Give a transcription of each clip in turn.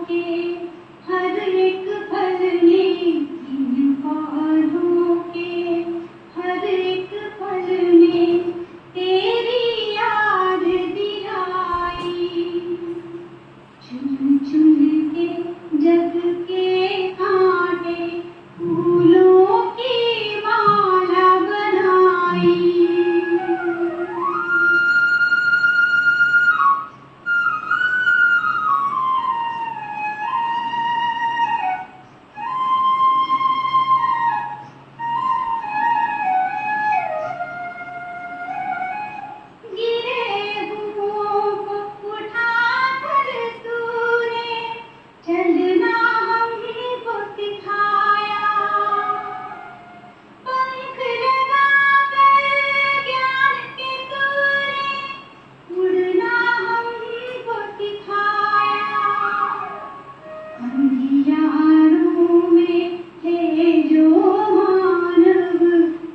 के हर एक पल ने इन पौधों के हर एक पल ने तेरी याद दिलाई। चुन चुन के जग के कांटे फूलों की माला बनाई। गिरे हुओं को उठाकर तूने चलना हमको सिखाया। पंख लगाकर ज्ञान के तूने उड़ना हमको सिखाया। अंधियारों में थे जो मानव,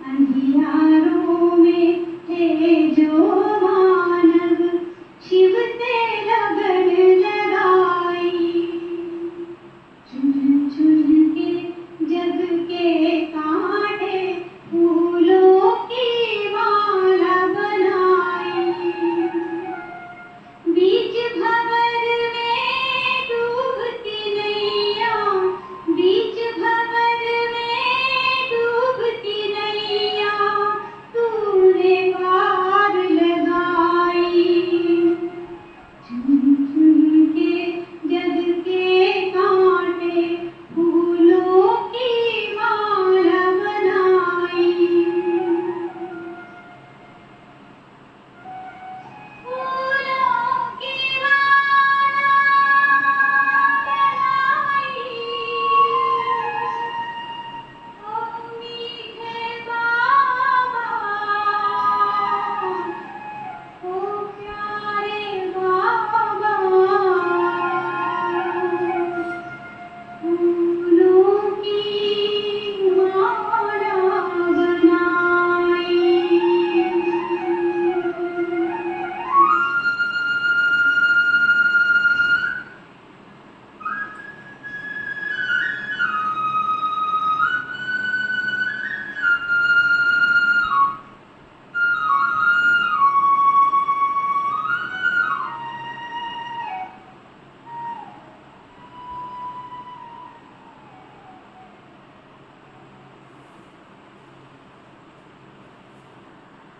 अंधियारों में थे जो मानव, शिव से लगन लगाई। चुन चुन के जग के कांटे फूलों की माला बनाई। बीच भंवर में डूबती नैया, बीच भंवर में डूबती नैया तूने पार लगाई। चुन चुन के जग के कांटे फूलों की माला बनाई। फूलों की माला बनाई। ओ मीठे बाबा, ओ प्यारे बाबा, फूलों की माला बनाई।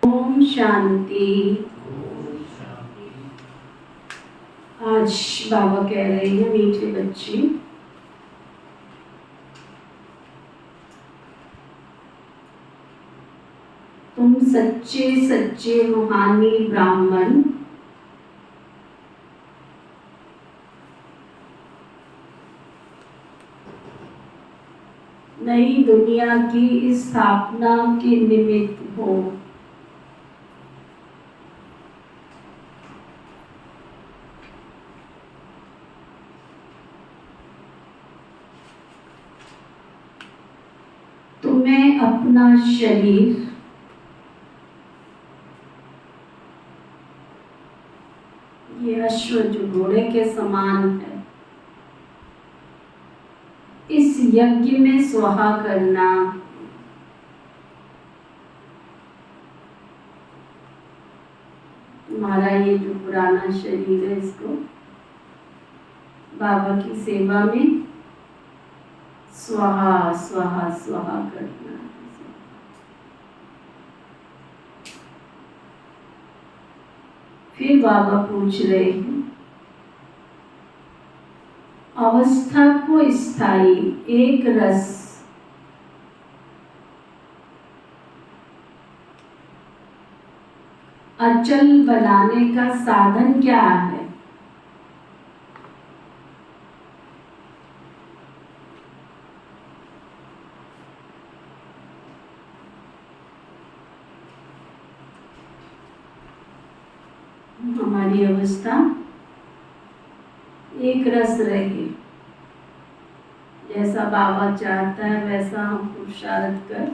ओम शांति। आज बाबा कह रहे हैं मीठे बच्चे, तुम सच्चे सच्चे रूहानी ब्राह्मण नई दुनिया की स्थापना के निमित्त हो। तुम्हें अपना शरीर ये अश्व जो घोड़े के समान है, इस यज्ञ में स्वाहा करना। तुम्हारा ये जो पुराना शरीर है, इसको बाबा की सेवा में स्वाहा स्वाहा स्वाहा करना। फिर बाबा पूछ रहे हैं, अवस्था को स्थायी एक रस अचल बनाने का साधन क्या है? हमारी अवस्था एक रस रहे, जैसा बाबा चाहता है वैसा हम पुरुषार्थ कर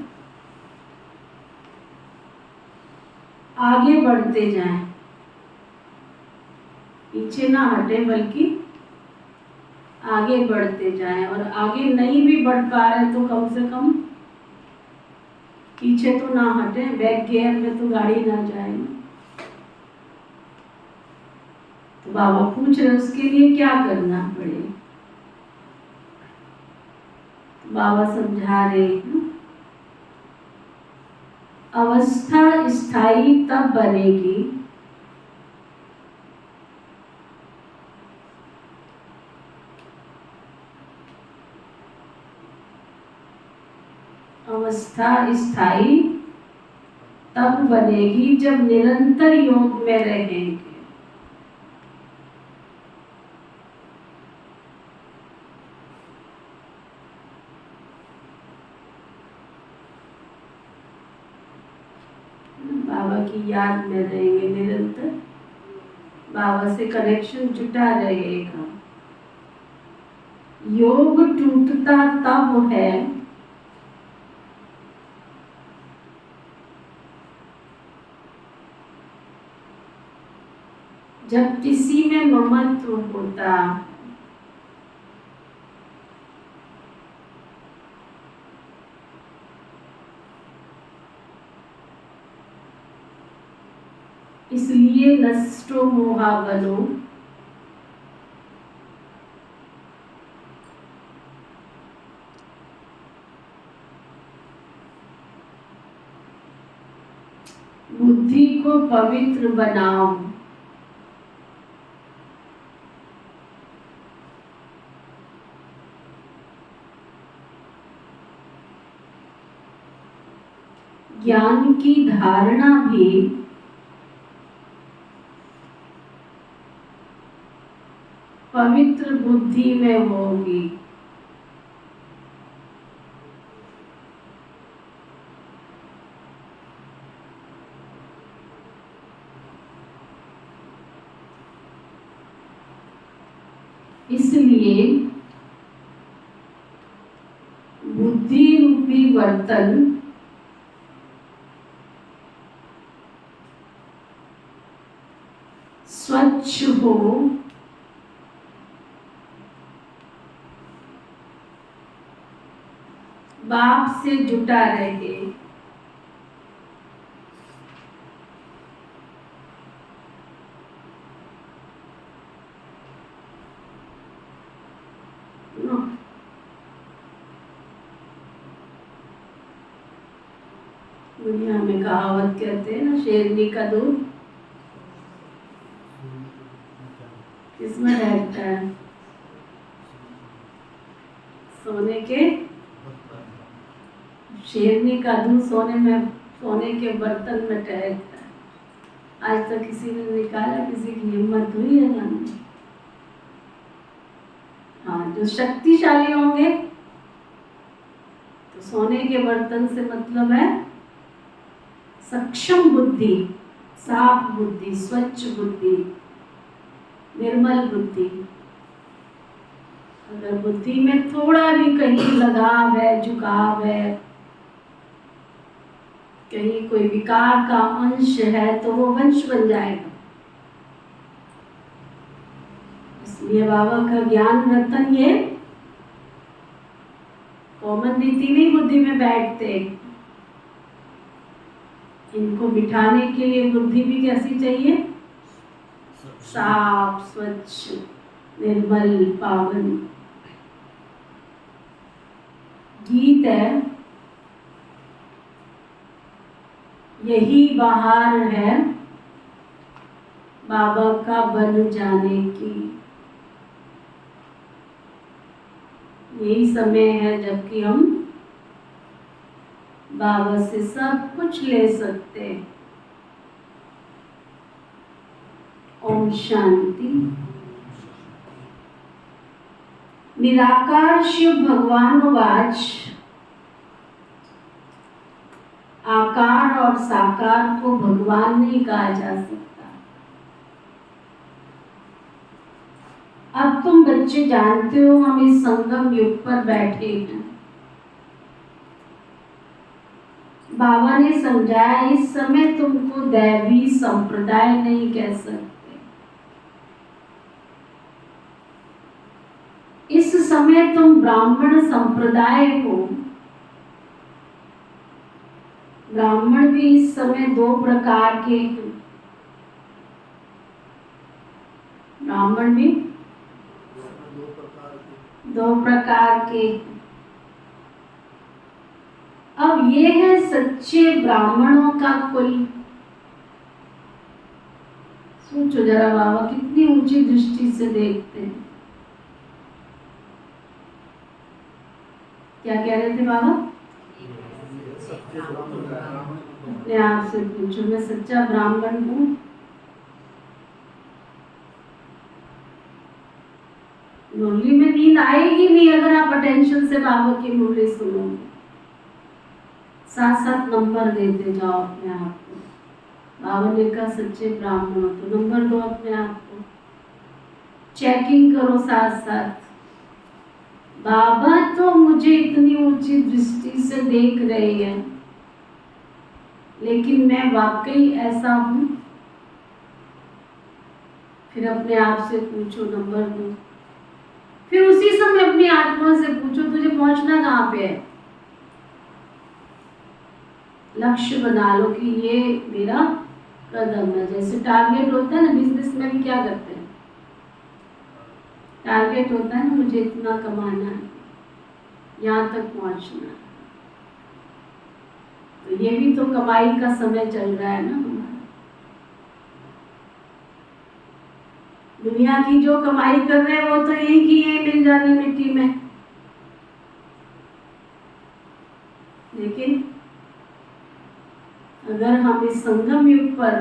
आगे बढ़ते जाएं, पीछे ना हटे बल्कि आगे बढ़ते जाएं, और आगे नहीं भी बढ़ पा रहे तो कम से कम पीछे तो ना हटे, बैक गियर में तो गाड़ी ना जाए ना। तो बाबा पूछ रहे उसके लिए क्या करना पड़ेगा। तो बाबा समझा रहे हैं, अवस्था स्थायी तब बनेगी अवस्था स्थायी तब बनेगी जब निरंतर योग में रहेंगे। बाबा की याद में रहेंगे, निरंतर बाबा से कनेक्शन जुटा रहेगा। योग टूटता तब है जब किसी में ममत्व होता। इसलिए नष्टो मोहावलो बुद्धि को पवित्र बनाओ। ज्ञान की धारणा भी पवित्र बुद्धि में होगी। इसलिए बुद्धि रूपी बर्तन स्वच्छ हो, बाप से जुटा रहे। दुनिया में कहावत कहते हैं ना, शेरनी का दूध किसमें रहता है? सोने के, शेरनी का दूध सोने के बर्तन में ठहरता है। आज तक किसी ने निकाला? किसी की हिम्मत हुई है ना? हाँ, जो शक्तिशाली होंगे तो सोने के बर्तन से मतलब है सक्षम बुद्धि, साफ बुद्धि, स्वच्छ बुद्धि, निर्मल बुद्धि। अगर बुद्धि में थोड़ा भी कहीं लगाव है, झुकाव है, कहीं कोई विकार का अंश है तो वो वंश बन जाएगा। इसलिए बाबा का ज्ञान रतन ये कॉमन रीति नहीं बुद्धि में बैठते। इनको बिठाने के लिए बुद्धि भी कैसी चाहिए? साफ, स्वच्छ, निर्मल, पावन। गीत है, यही बहार है बाबा का बन जाने की। यही समय है जबकि हम बाबा से सब कुछ ले सकते हैं। ओम शांति। निराकार शिव भगवान वाच आकार और साकार को भगवान नहीं कहा जा सकता। अब तुम बच्चे जानते हो हम इस संगम युग पर बैठे हैं। बाबा ने समझाया इस समय तुमको दैवी संप्रदाय नहीं कह सकते। समय तुम ब्राह्मण संप्रदाय हो, ब्राह्मण भी इस समय दो प्रकार के हैं। ब्राह्मण भी दो प्रकार के। अब ये है सच्चे ब्राह्मणों का कुल। सोचो जरा बाबा कितनी ऊंची दृष्टि से देखते हैं। क्या कह रहे थे बाबा? अपने आप से पूछो, मैं सच्चा ब्राह्मण हूँ? मुरली में नींद आएगी नहीं अगर आप अटेंशन से बाबा की मुरली सुनोगे। साथ साथ नंबर देते जाओ अपने आप को। बाबा ने कहा सच्चे ब्राह्मण हो तो नंबर दो अपने आप को। चेकिंग करो साथ साथ। बाबा तो मुझे इतनी ऊंची दृष्टि से देख रहे हैं, लेकिन मैं वाकई ऐसा हूं? फिर अपने आप से पूछो, नंबर दो। फिर उसी समय अपनी आत्मा से पूछो तुझे पहुंचना कहाँ पे है। लक्ष्य बना लो कि ये मेरा कदम है। जैसे टारगेट होता है ना, बिजनेस में भी क्या करते हैं, टारगेट होता है ना, मुझे इतना कमाना है, यहाँ तक पहुंचना है। तो ये भी तो कमाई का समय चल रहा है ना हमारा। दुनिया की जो कमाई कर रहे हैं वो तो यही की है, मिल जानी मिट्टी में। लेकिन अगर हम इस संगम युग पर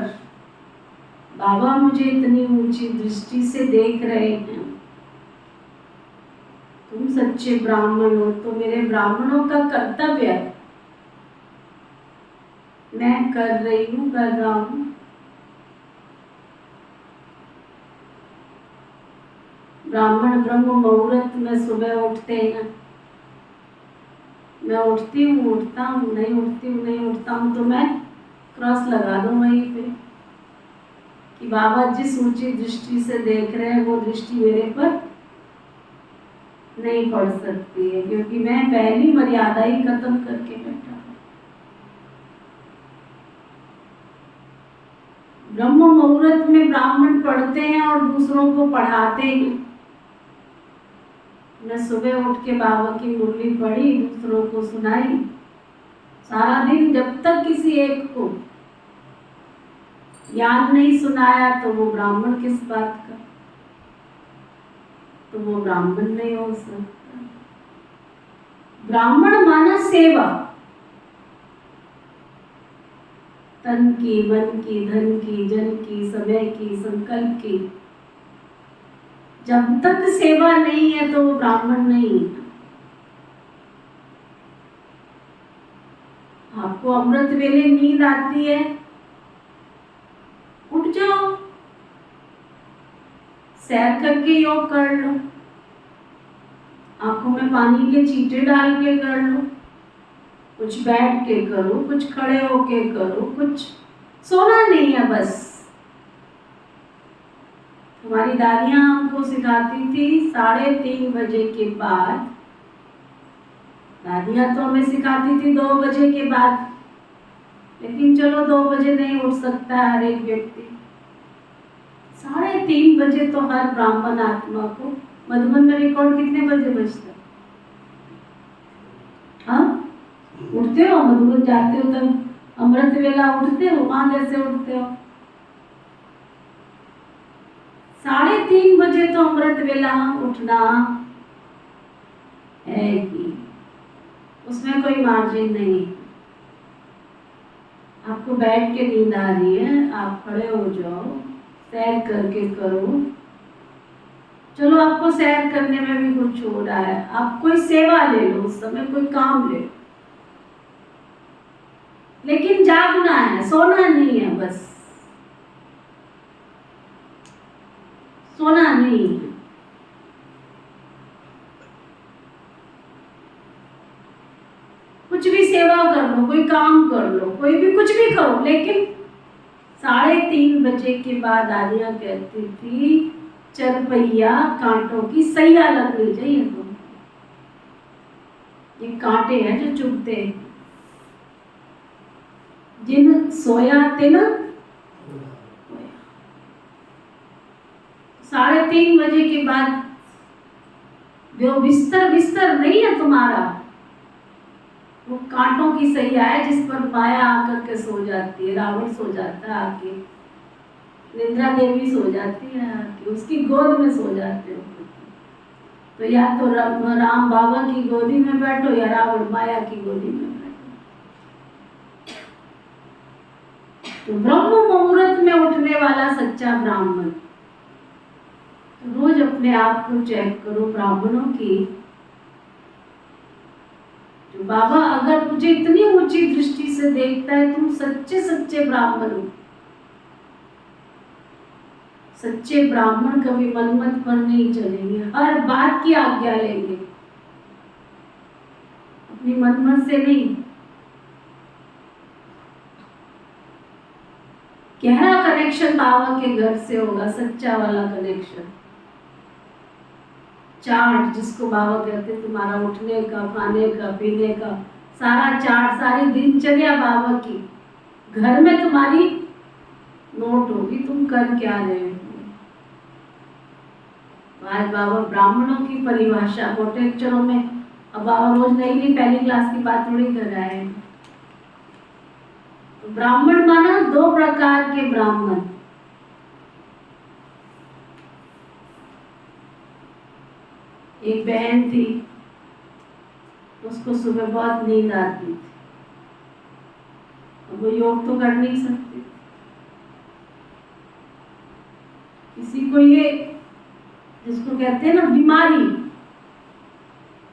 बाबा मुझे इतनी ऊंची दृष्टि से देख रहे हैं, तुम सच्चे ब्राह्मण हो, तो मेरे ब्राह्मणों का कर्तव्य मैं कर रही हूँ, कर रहा हूँ। ब्राह्मण ब्रह्म मुहूर्त में सुबह उठते हैं। मैं उठती हूँ, उठता हूँ, नहीं उठती हूँ, नहीं उठता हूँ, तो मैं क्रॉस लगा दूँ वहीं पे कि बाबा जिस ऊंची दृष्टि से देख रहे हैं वो दृष्टि मेरे पर नहीं पड़ सकती है, क्योंकि मैं पहली मर्यादा ही खत्म करके बैठा हूँ। ब्रह्म मुहूर्त में ब्राह्मण पढ़ते हैं और दूसरों को पढ़ाते हैं। मैं सुबह उठ के बाबा की मुरली पढ़ी, दूसरों को सुनाई। सारा दिन जब तक किसी एक को ज्ञान नहीं सुनाया तो वो ब्राह्मण किस बात का, तो वो ब्राह्मण नहीं हो सकता। ब्राह्मण माना सेवा, तन की, मन की, धन की, जन की, समय की, संकल्प की। जब तक सेवा नहीं है तो वो ब्राह्मण नहीं है। आपको अमृत वेले नींद आती है, उठ जाओ, सैर करके योग कर लो, आंखों में पानी के छींटे डाल के कर लो, कुछ बैठ के करो, कुछ खड़े होके करो, कुछ सोना नहीं है बस। हमारी दादियां हमको सिखाती थी 3:30 बजे के बाद। दादियां तो हमें सिखाती थी 2 बजे के बाद, लेकिन चलो 2 बजे नहीं उठ सकता है हर एक व्यक्ति। 3:30 बजे तो हर ब्राह्मण आत्मा को, मधुबन में रिकॉर्ड कितने बजे बजता है? हाँ, उठते हो? मधुबन जाते हो तब अमृत वेला उठते हो? वहां कैसे उठते हो? 3:30 बजे तो अमृत वेला उठना है कि उसमें कोई मार्जिन नहीं। आपको बैठ के नींद आ रही है, आप खड़े हो जाओ, सैर करके करो। चलो आपको सैर करने में भी कुछ हो रहा है, आप कोई सेवा ले लो, उस समय कोई काम ले लो, लेकिन जागना है, सोना नहीं है बस, सोना नहीं है। कुछ भी सेवा कर लो, कोई काम कर लो, कोई भी कुछ भी करो, लेकिन 3:30 बजे के बाद दादियां कहती थी चरपैया कांटों की सैया लगनी चाहिए तुमको। ये कांटे हैं जो चुभते हैं। जिन सोया तिन 3:30 बजे के बाद जो बिस्तर नहीं है तुम्हारा, वो कांटों की सैया है जिस पर माया आकर के सो जाती है। रावण सो जाता है आके, निद्रा देवी सो जाती है आके, उसकी गोद में सो जाते हो। तो या तो राम बाबा की गोदी में बैठो या रावण माया की गोदी में बैठो। तो ब्रह्म मुहूर्त में उठने वाला सच्चा ब्राह्मण, तो रोज अपने आप को चेक करो। ब्राह्मणों की जो बाबा अगर मुझे इतनी ऊंची दृष्टि से देखता है, तुम सच्चे ब्राह्मण हो। सच्चे ब्राह्मण कभी मनमत पर नहीं चलेंगे, हर बात की आज्ञा लेंगे, अपनी मनमत से नहीं। गहरा कनेक्शन बाबा के घर से होगा, सच्चा वाला कनेक्शन। चार्ट जिसको बाबा कहते, तुम्हारा उठने का, खाने का, पीने का सारा चार्ट, सारी दिनचर्या बाबा की घर में तुम्हारी नोट होगी, तुम कर क्या रहे हो। आज बाबा ब्राह्मणों की परिभाषा कोटेक्चरों में, अब बाबा रोज नई पहली क्लास की बात थोड़ी कर रहा है। तो ब्राह्मण माना 2 प्रकार के ब्राह्मण। एक बहन थी, उसको सुबह बहुत नींद आती थी, अब वो योग तो कर नहीं सकती। किसी को ये जिसको कहते हैं ना बीमारी,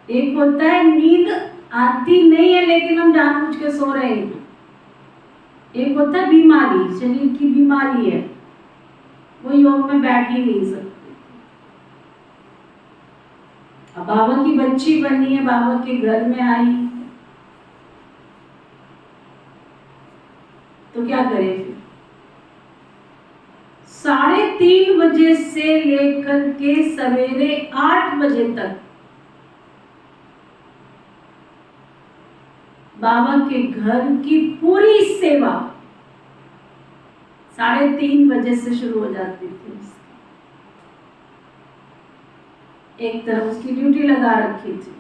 एक होता है नींद आती नहीं है लेकिन हम जानबूझ के सो रहे हैं, एक होता है बीमारी, शरीर की बीमारी है, वो योग में बैठ ही नहीं सकते। अब बाबा की बच्ची बनी है, बाबा के घर में आई, तो क्या करे फिर? 3:30 बजे से लेकर के सवेरे 8 बजे तक बाबा के घर की पूरी सेवा 3:30 बजे से शुरू हो जाती थी। एक तरफ उसकी ड्यूटी लगा रखी थी,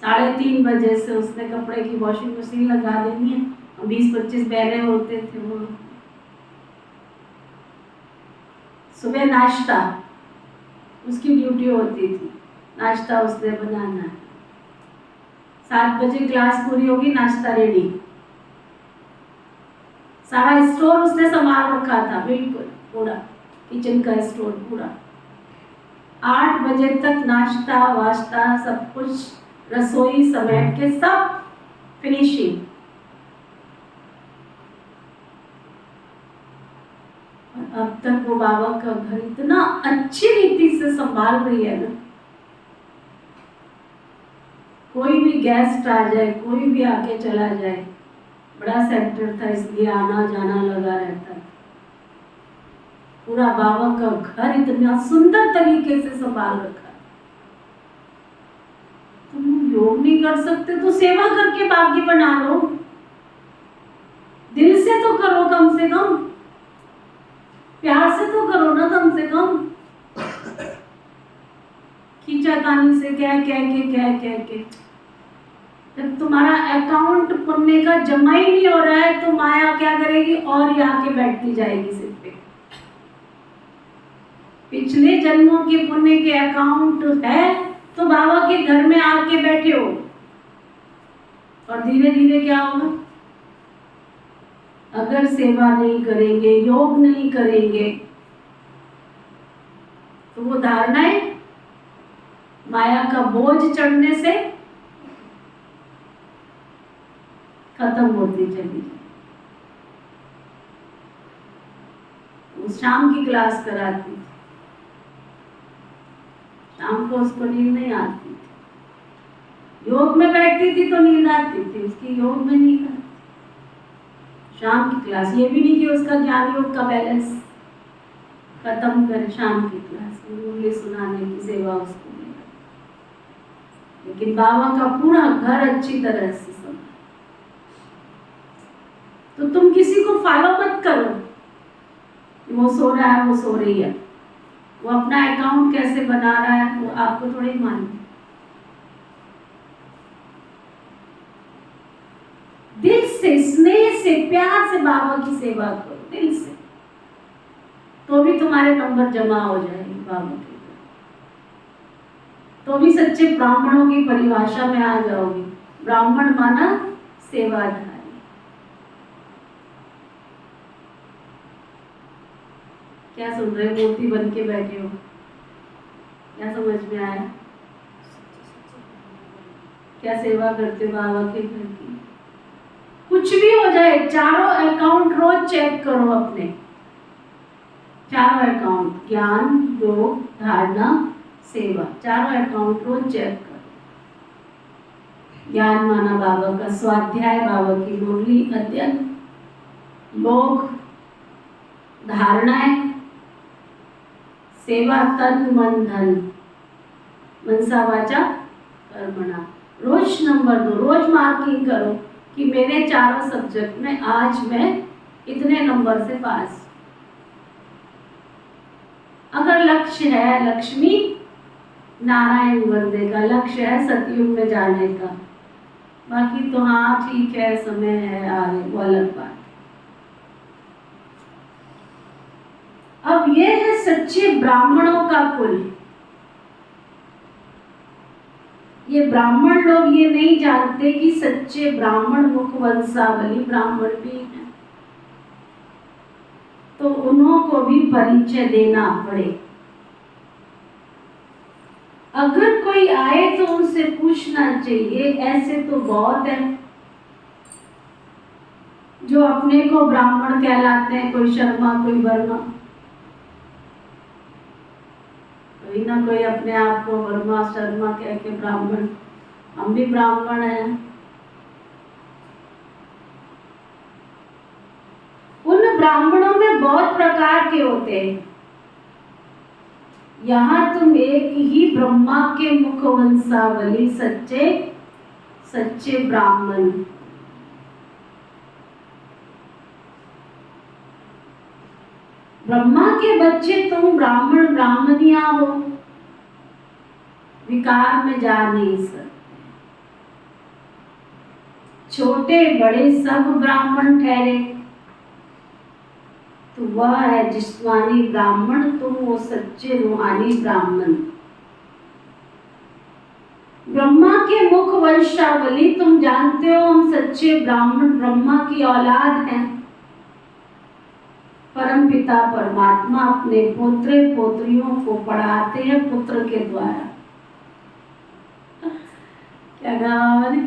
3:30 बजे से उसने कपड़े की वॉशिंग मशीन लगा देनी है। 20-25 बहने होते थे वो। सुबह नाश्ता उसकी ड्यूटी होती थी, नाश्ता उसने बनाना है। 7 बजे क्लास पूरी होगी, नाश्ता रेडी। सारा स्टोर उसने संभाल रखा था, बिल्कुल पूरा किचन का स्टोर पूरा। 8 बजे तक नाश्ता वाश्ता सब कुछ, रसोई समेट के सब फिनिशिंग। अब तक वो बाबा का घर इतना अच्छी रीति से संभाल रही है ना, कोई भी गेस्ट आ जाए, कोई भी आके चला जाए, बड़ा सेंटर था इसलिए आना जाना लगा रहता है। पूरा बाबा का घर इतना सुंदर तरीके से संभाल रखा। तुम योग नहीं कर सकते तो सेवा करके बाकी बना लो, दिल से तो करो, कम से कम प्यार से तो करो ना, कम से कम खींचातानी से कह के जब तुम्हारा अकाउंट पुण्य का जमा ही नहीं हो रहा है तो माया क्या करेगी, और यहाँ के बैठती जाएगी सिर पे। पिछले जन्मों के पुण्य के अकाउंट है तो बाबा के घर में आके बैठे हो, और धीरे धीरे क्या होगा, अगर सेवा नहीं करेंगे, योग नहीं करेंगे, तो वो धारणाएं माया का बोझ चढ़ने से खत्म होती चली। वो शाम की क्लास कराती थी, शाम को उसको नींद नहीं आती थी, योग में बैठती थी तो नींद आती थी, उसकी योग में नींद आती। शाम की क्लास, ये भी नहीं कि उसका ज्ञान योग का बैलेंस खत्म करे, शाम की क्लास में मुरली सुनाने की सेवा उसको मिला। लेकिन बाबा का पूरा घर अच्छी तरह से समझ। तो तुम किसी को फॉलो मत करो, वो सो रहा है, वो सो रही है, वो अपना अकाउंट कैसे बना रहा है वो आपको थोड़ी मालूम। दिल से, स्नेह से, प्यार से बाबा की सेवा करो, दिल से, तो भी तुम्हारे नंबर जमा हो जाएंगे बाबा के, तो भी सच्चे ब्राह्मणों की परिभाषा में आ जाओगे। ब्राह्मण माना सेवाधारी। क्या सुन रहे, मूर्ति बन के बैठे हो, क्या समझ में आया? क्या सेवा करते हो बाबा के घर की? कुछ भी हो जाए, चारों अकाउंट रोज चेक करो अपने, चारों अकाउंट, ज्ञान, योग, धारणा, सेवा, चारों अकाउंट रोज चेक करो। ज्ञान माना बाबा का स्वाध्याय, बाबा की मुरली अध्ययन, योग, धारणाएं, सेवा तन मन धन, मनसा वाचा कर्मणा। रोज नंबर दो, रोज मार्किंग करो कि मेरे चारों सब्जेक्ट में आज मैं इतने नंबर से पास। अगर लक्ष्य है लक्ष्मी नारायण बनने का, लक्ष्य है सतयुग में जाने का, बाकी तो हाँ ठीक है, समय है आगे, वो अलग बात। अब ये है सच्चे ब्राह्मणों का कुल। ये ब्राह्मण लोग ये नहीं जानते कि सच्चे ब्राह्मण मुख वंशावली ब्राह्मण भी हैं, तो उन्हों को भी परिचय देना पड़े। अगर कोई आए तो उनसे पूछना चाहिए, ऐसे तो बहुत है जो अपने को ब्राह्मण कहलाते हैं, कोई शर्मा कोई वर्मा, कोई ना कोई अपने आप को वर्मा शर्मा कह के ब्राह्मण, हम भी ब्राह्मण हैं। उन ब्राह्मणों में बहुत प्रकार के होते हैं, यहाँ तुम एक ही ब्रह्मा के मुख वंशावली सच्चे सच्चे ब्राह्मण। ब्रह्मा के बच्चे तुम ब्राह्मण ब्राह्मणिया हो, विकार में जा नहीं सकते। छोटे बड़े सब ब्राह्मण ठहरे, तो वह है जिस्मानी ब्राह्मण, तुम वो सच्चे रूहानी ब्राह्मण। ब्रह्मा के मुख वंशावली तुम जानते हो, हम सच्चे ब्राह्मण ब्रह्मा की औलाद हैं। परम पिता परमात्मा अपने पुत्र पोत्रियों को पढ़ाते हैं पुत्र के द्वारा। क्या कहा मैंने?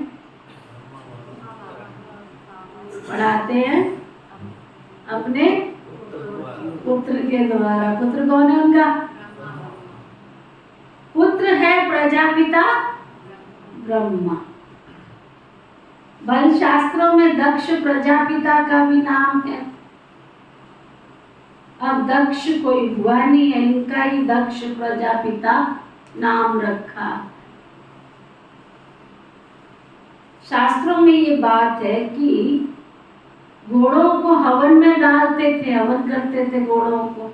पढ़ाते हैं अपने पुत्र के द्वारा। पुत्र कौन है उनका? पुत्र है प्रजापिता ब्रह्मा। बल शास्त्रों में दक्ष प्रजापिता का भी नाम है। अब दक्ष कोई हुआ नहीं है, इनका ही दक्ष प्रजापिता नाम रखा। शास्त्रों में ये बात है कि घोड़ों को हवन में डालते थे, हवन करते थे घोड़ों को।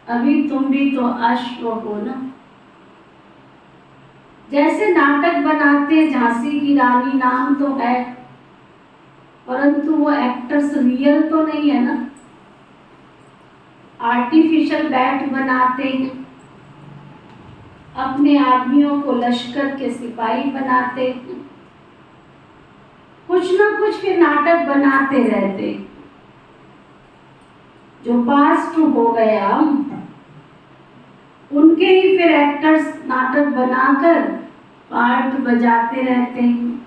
अभी तुम भी तो अश्व हो ना। जैसे नाटक बनाते हैं, झांसी की रानी नाम तो है, परंतु वो एक्टर्स रियल तो नहीं है ना। आर्टिफिशियल बैट बनाते हैं, अपने आदमियों को लश्कर के सिपाही बनाते हैं, कुछ ना कुछ फिर नाटक बनाते रहते। जो पास्ट हो गया उनके ही फिर एक्टर्स नाटक बनाकर पार्ट बजाते रहते हैं।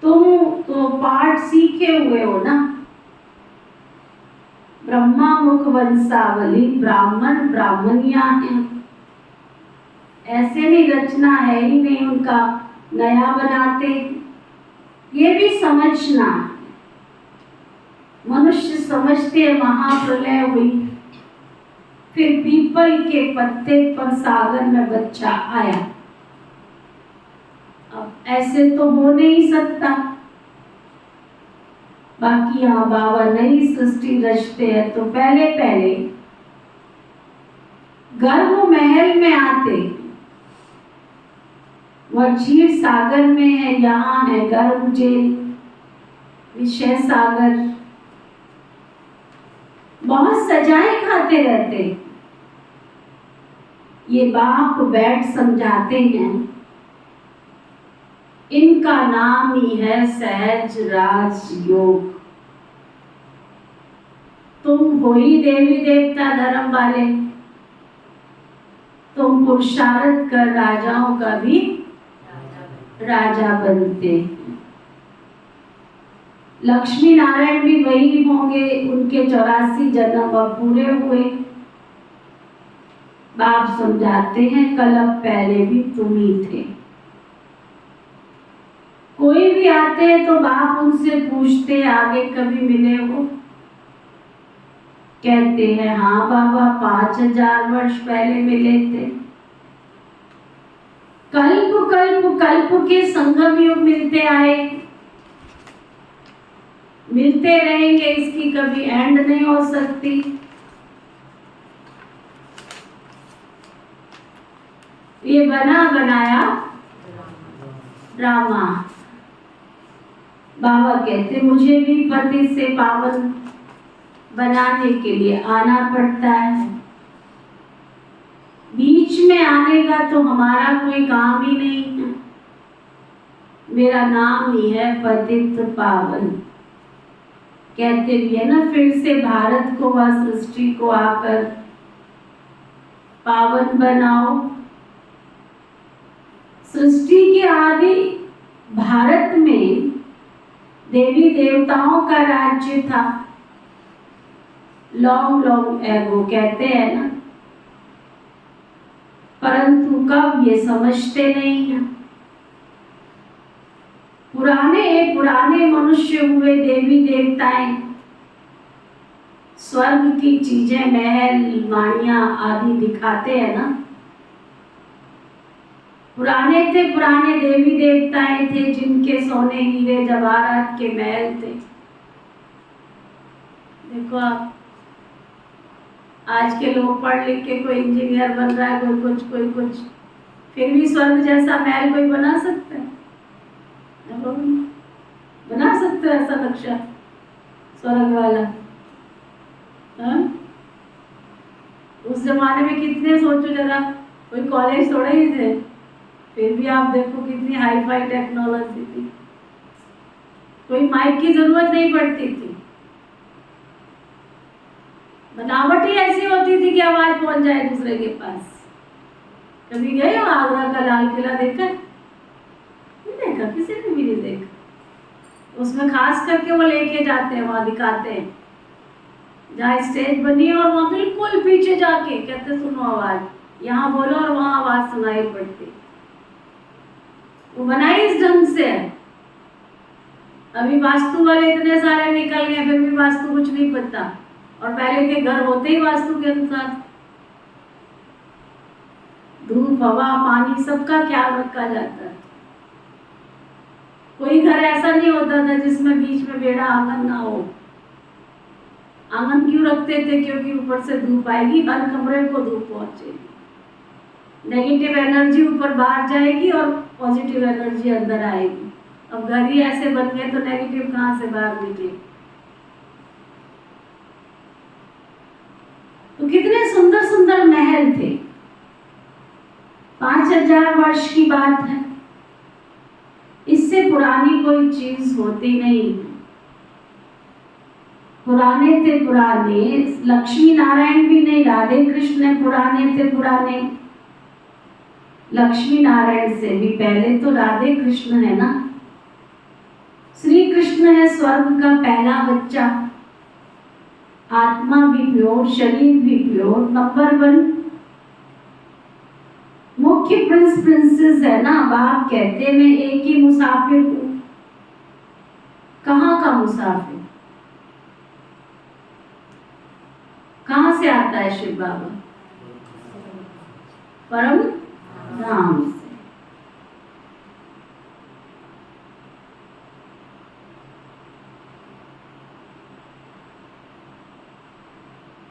तुम तो पार्ट सीखे हुए हो ना। ब्रह्मा मुख वंशावली ब्राह्मण ब्राह्मणिया हैं। ऐसे नहीं, रचना है ही नहीं उनका, नया बनाते। ये भी समझना, मनुष्य समझते महाप्रलय हुई, फिर पीपल के पत्ते पर सागर में बच्चा आया। अब ऐसे तो हो नहीं सकता। बाकी यहाँ बाबा नई सृष्टि रचते हैं तो पहले पहले गर्भ महल में आते। वह क्षीर सागर में है, यहाँ है गर्भ जेल, विषय सागर। बहुत सजाएं खाते रहते। ये बाप बैठ समझाते हैं, इनका नाम ही है सहज राज योग। तुम हो ही देवी देवता धर्म वाले, तुम पुरुषार्थ कर राजाओं का भी राजा बनते। लक्ष्मी नारायण भी वही होंगे, उनके 84 जन्म अब पूरे हुए। बाप समझाते हैं कलप पहले भी तुम ही थे। कोई भी आते हैं तो बाप उनसे पूछते आगे कभी मिले हो? कहते हैं हाँ बाबा 5000 वर्ष पहले मिले थे। कल्प कल्प कल्प के संगम युग मिलते आए, मिलते रहेंगे, इसकी कभी एंड नहीं हो सकती। ये बना बनाया ड्रामा। बाबा कहते मुझे भी पति से पावन बनाने के लिए आना पड़ता है। बीच में आने का तो हमारा कोई काम ही नहीं है। मेरा नाम ही है पतित पावन। कहते भी है ना, फिर से भारत को व सृष्टि को आकर पावन बनाओ। सृष्टि के आदि भारत में देवी देवताओं का राज्य था। लॉन्ग लॉन्ग एगो कहते हैं ना, परंतु कब ये समझते नहीं हैं। पुराने मनुष्य हुए देवी देवताएं स्वर्ग की चीजें महल माड़ियां आदि दिखाते हैं ना। पुराने देवी देवताएं थे जिनके सोने हीरे जवाहरात के महल थे। देखो आप, आज के लोग पढ़ लिख के कोई इंजीनियर बन रहा है, कोई कुछ, फिर भी स्वर्ग जैसा महल कोई बना सकता है? बना सकते हैं ऐसा नक्शा स्वर्ग वाला? हाँ? उस जमाने में कितने, सोचो जरा, कोई कॉलेज थोड़े ही थे, फिर भी आप देखो कितनी हाई फाई टेक्नोलॉजी थी। कोई माइक की जरूरत नहीं पड़ती थी। बनावट ही ऐसी होती थी कि आवाज पहुंच जाए दूसरे के पास। कभी गए हो आगरा का लाल किला देखा? नहीं देखा, किसी ने भी नहीं देखा। उसमें खास करके वो लेके जाते हैं, वहां दिखाते हैं जहाँ स्टेज बनी है, और वहां बिल्कुल पीछे जाके कहते सुनो आवाज, यहाँ बोलो और वहां आवाज सुनाई पड़ती। वो बनाई इस ढंग से है। अभी वास्तु वाले इतने सारे निकल गए, फिर भी वास्तु कुछ नहीं पता, और पहले के घर होते ही वास्तु के अनुसार। धूप हवा पानी सबका ख्याल रखा जाता है। कोई घर ऐसा नहीं होता था जिसमें बीच में बेड़ा आंगन ना हो। आंगन क्यों रखते थे? क्योंकि ऊपर से धूप आएगी, हर कमरे को धूप पहुंचेगी, नेगेटिव एनर्जी ऊपर बाहर जाएगी और पॉजिटिव एनर्जी अंदर आएगी। अब घर ही ऐसे बन गए तो नेगेटिव कहां से बाहर निकले? तो कितने सुंदर सुंदर महल थे। 5000 वर्ष की बात है, इससे पुरानी कोई चीज होती नहीं। पुराने थे पुराने, लक्ष्मी नारायण भी नहीं, राधे कृष्ण पुराने थे पुराने। लक्ष्मी नारायण से भी पहले तो राधे कृष्ण है ना। श्री कृष्ण है स्वर्ग का पहला बच्चा। आत्मा भी प्योर, शरीर भी प्योर, नंबर 1 मुख्य प्रिंसेस है ना। बाप कहते मैं एक ही मुसाफिर हूं। कहाँ का मुसाफिर? कहाँ से आता है शिव बाबा? परम धाम से।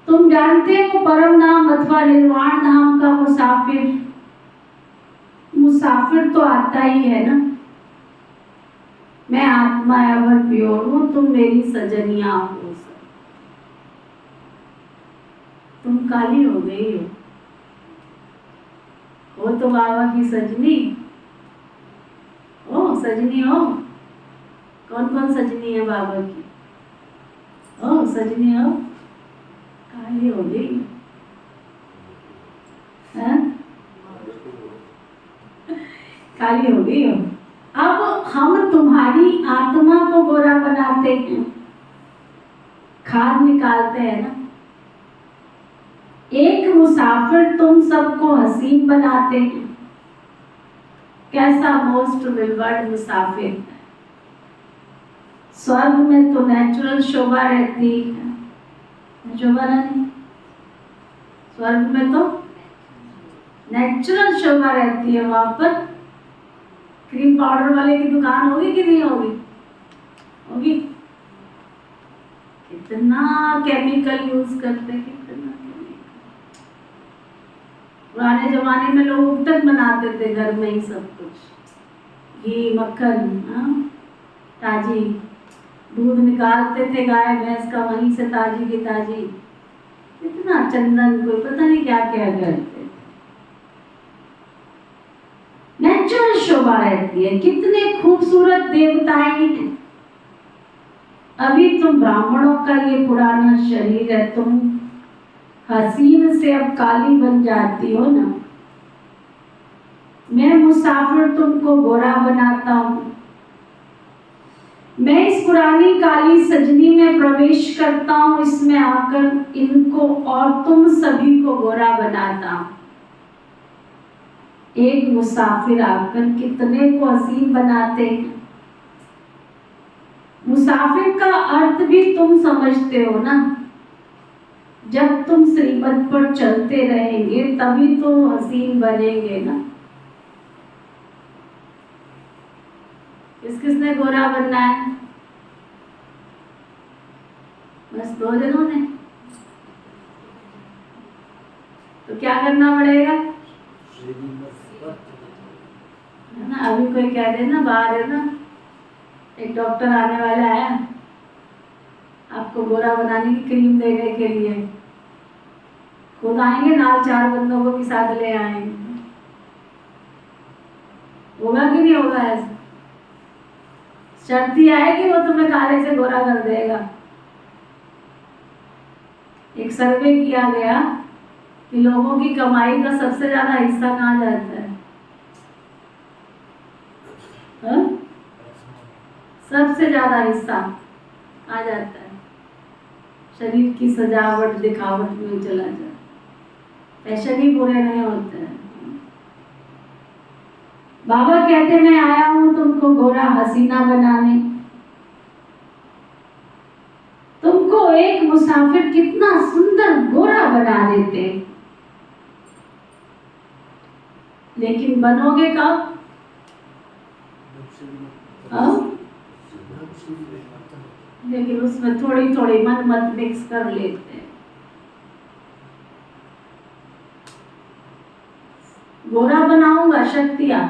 तुम जानते हो परम धाम अथवा निर्वाण धाम का मुसाफिर तो आता ही है ना। मैं आत्मा एवर प्योर हूं, तुम मेरी सजनिया हो। तुम काली हो गई हो, वो तो बाबा की सजनी ओ सजनी हो। कौन कौन सजनी है बाबा की? ओ सजनी हो, काली हो गई है? काली हो गई हो। अब हम तुम्हारी आत्मा को गोरा बनाते हैं, खाद निकालते हैं ना। एक मुसाफिर तुम सबको हसीन बनाते हैं। कैसा मोस्ट विलवर्ड मुसाफिर है। स्वर्ग में तो नेचुरल शोभा रहती है, शोभा नहीं, स्वर्ग में तो नेचुरल शोभा रहती है। वहां पर क्रीम पाउडर वाले की दुकान होगी कि नहीं होगी? होगी। कितना केमिकल यूज करते हैं, कितना केमिकल। पुराने जमाने में लोग उपटन बनाते थे घर में ही सब कुछ, घी मक्खन ताजी, दूध निकालते थे गाय भैंस का, वहीं से ताजी की ताजी। इतना चंदन, कोई पता नहीं क्या क्या करते। नेचुरल शोभा रहती है। कितने खूबसूरत देवताएं हैं। अभी तुम ब्राह्मणों का ये पुराना शरीर है, तुम हसीन से अब काली बन जाती हो ना। मैं मुसाफिर तुमको गोरा बनाता हूं। मैं इस पुरानी काली सजनी में प्रवेश करता हूं, इसमें आकर इनको और तुम सभी को गोरा बनाता हूं। एक मुसाफिर आकर कितने को हसीन बनाते हैं। मुसाफिर का अर्थ भी तुम समझते हो ना। जब तुम श्रीमत पर चलते रहेंगे तभी तो हसीन बनेंगे ना। किसने गोरा बनना है? बस 2 जनों ने। तो क्या करना पड़ेगा है ना। अभी कोई कह दे ना, बाहर है ना, एक डॉक्टर आने वाला है आपको गोरा बनाने की क्रीम देने के लिए, खुद आएंगे, नाल 4 बंदों को भी साथ ले आएंगे। होगा कि नहीं होगा? ऐसा शर्त ही है कि वो तुम्हें काले से गोरा कर देगा। एक सर्वे किया गया कि लोगों की कमाई का सबसे ज्यादा हिस्सा कहाँ जाता है? सबसे ज्यादा हिस्सा आ जाता है शरीर की सजावट दिखावट में चला जाता है। फैशन ही पूरे नहीं होते हैं। बाबा कहते मैं आया हूं तुमको गोरा हसीना बनाने। तुमको एक मुसाफिर कितना सुंदर गोरा बना देते, लेकिन बनोगे कब? लेकिन उसमें थोड़ी थोड़ी मन मत मिक्स कर लेते हैं। गोरा बनाऊंगा शक्तियां,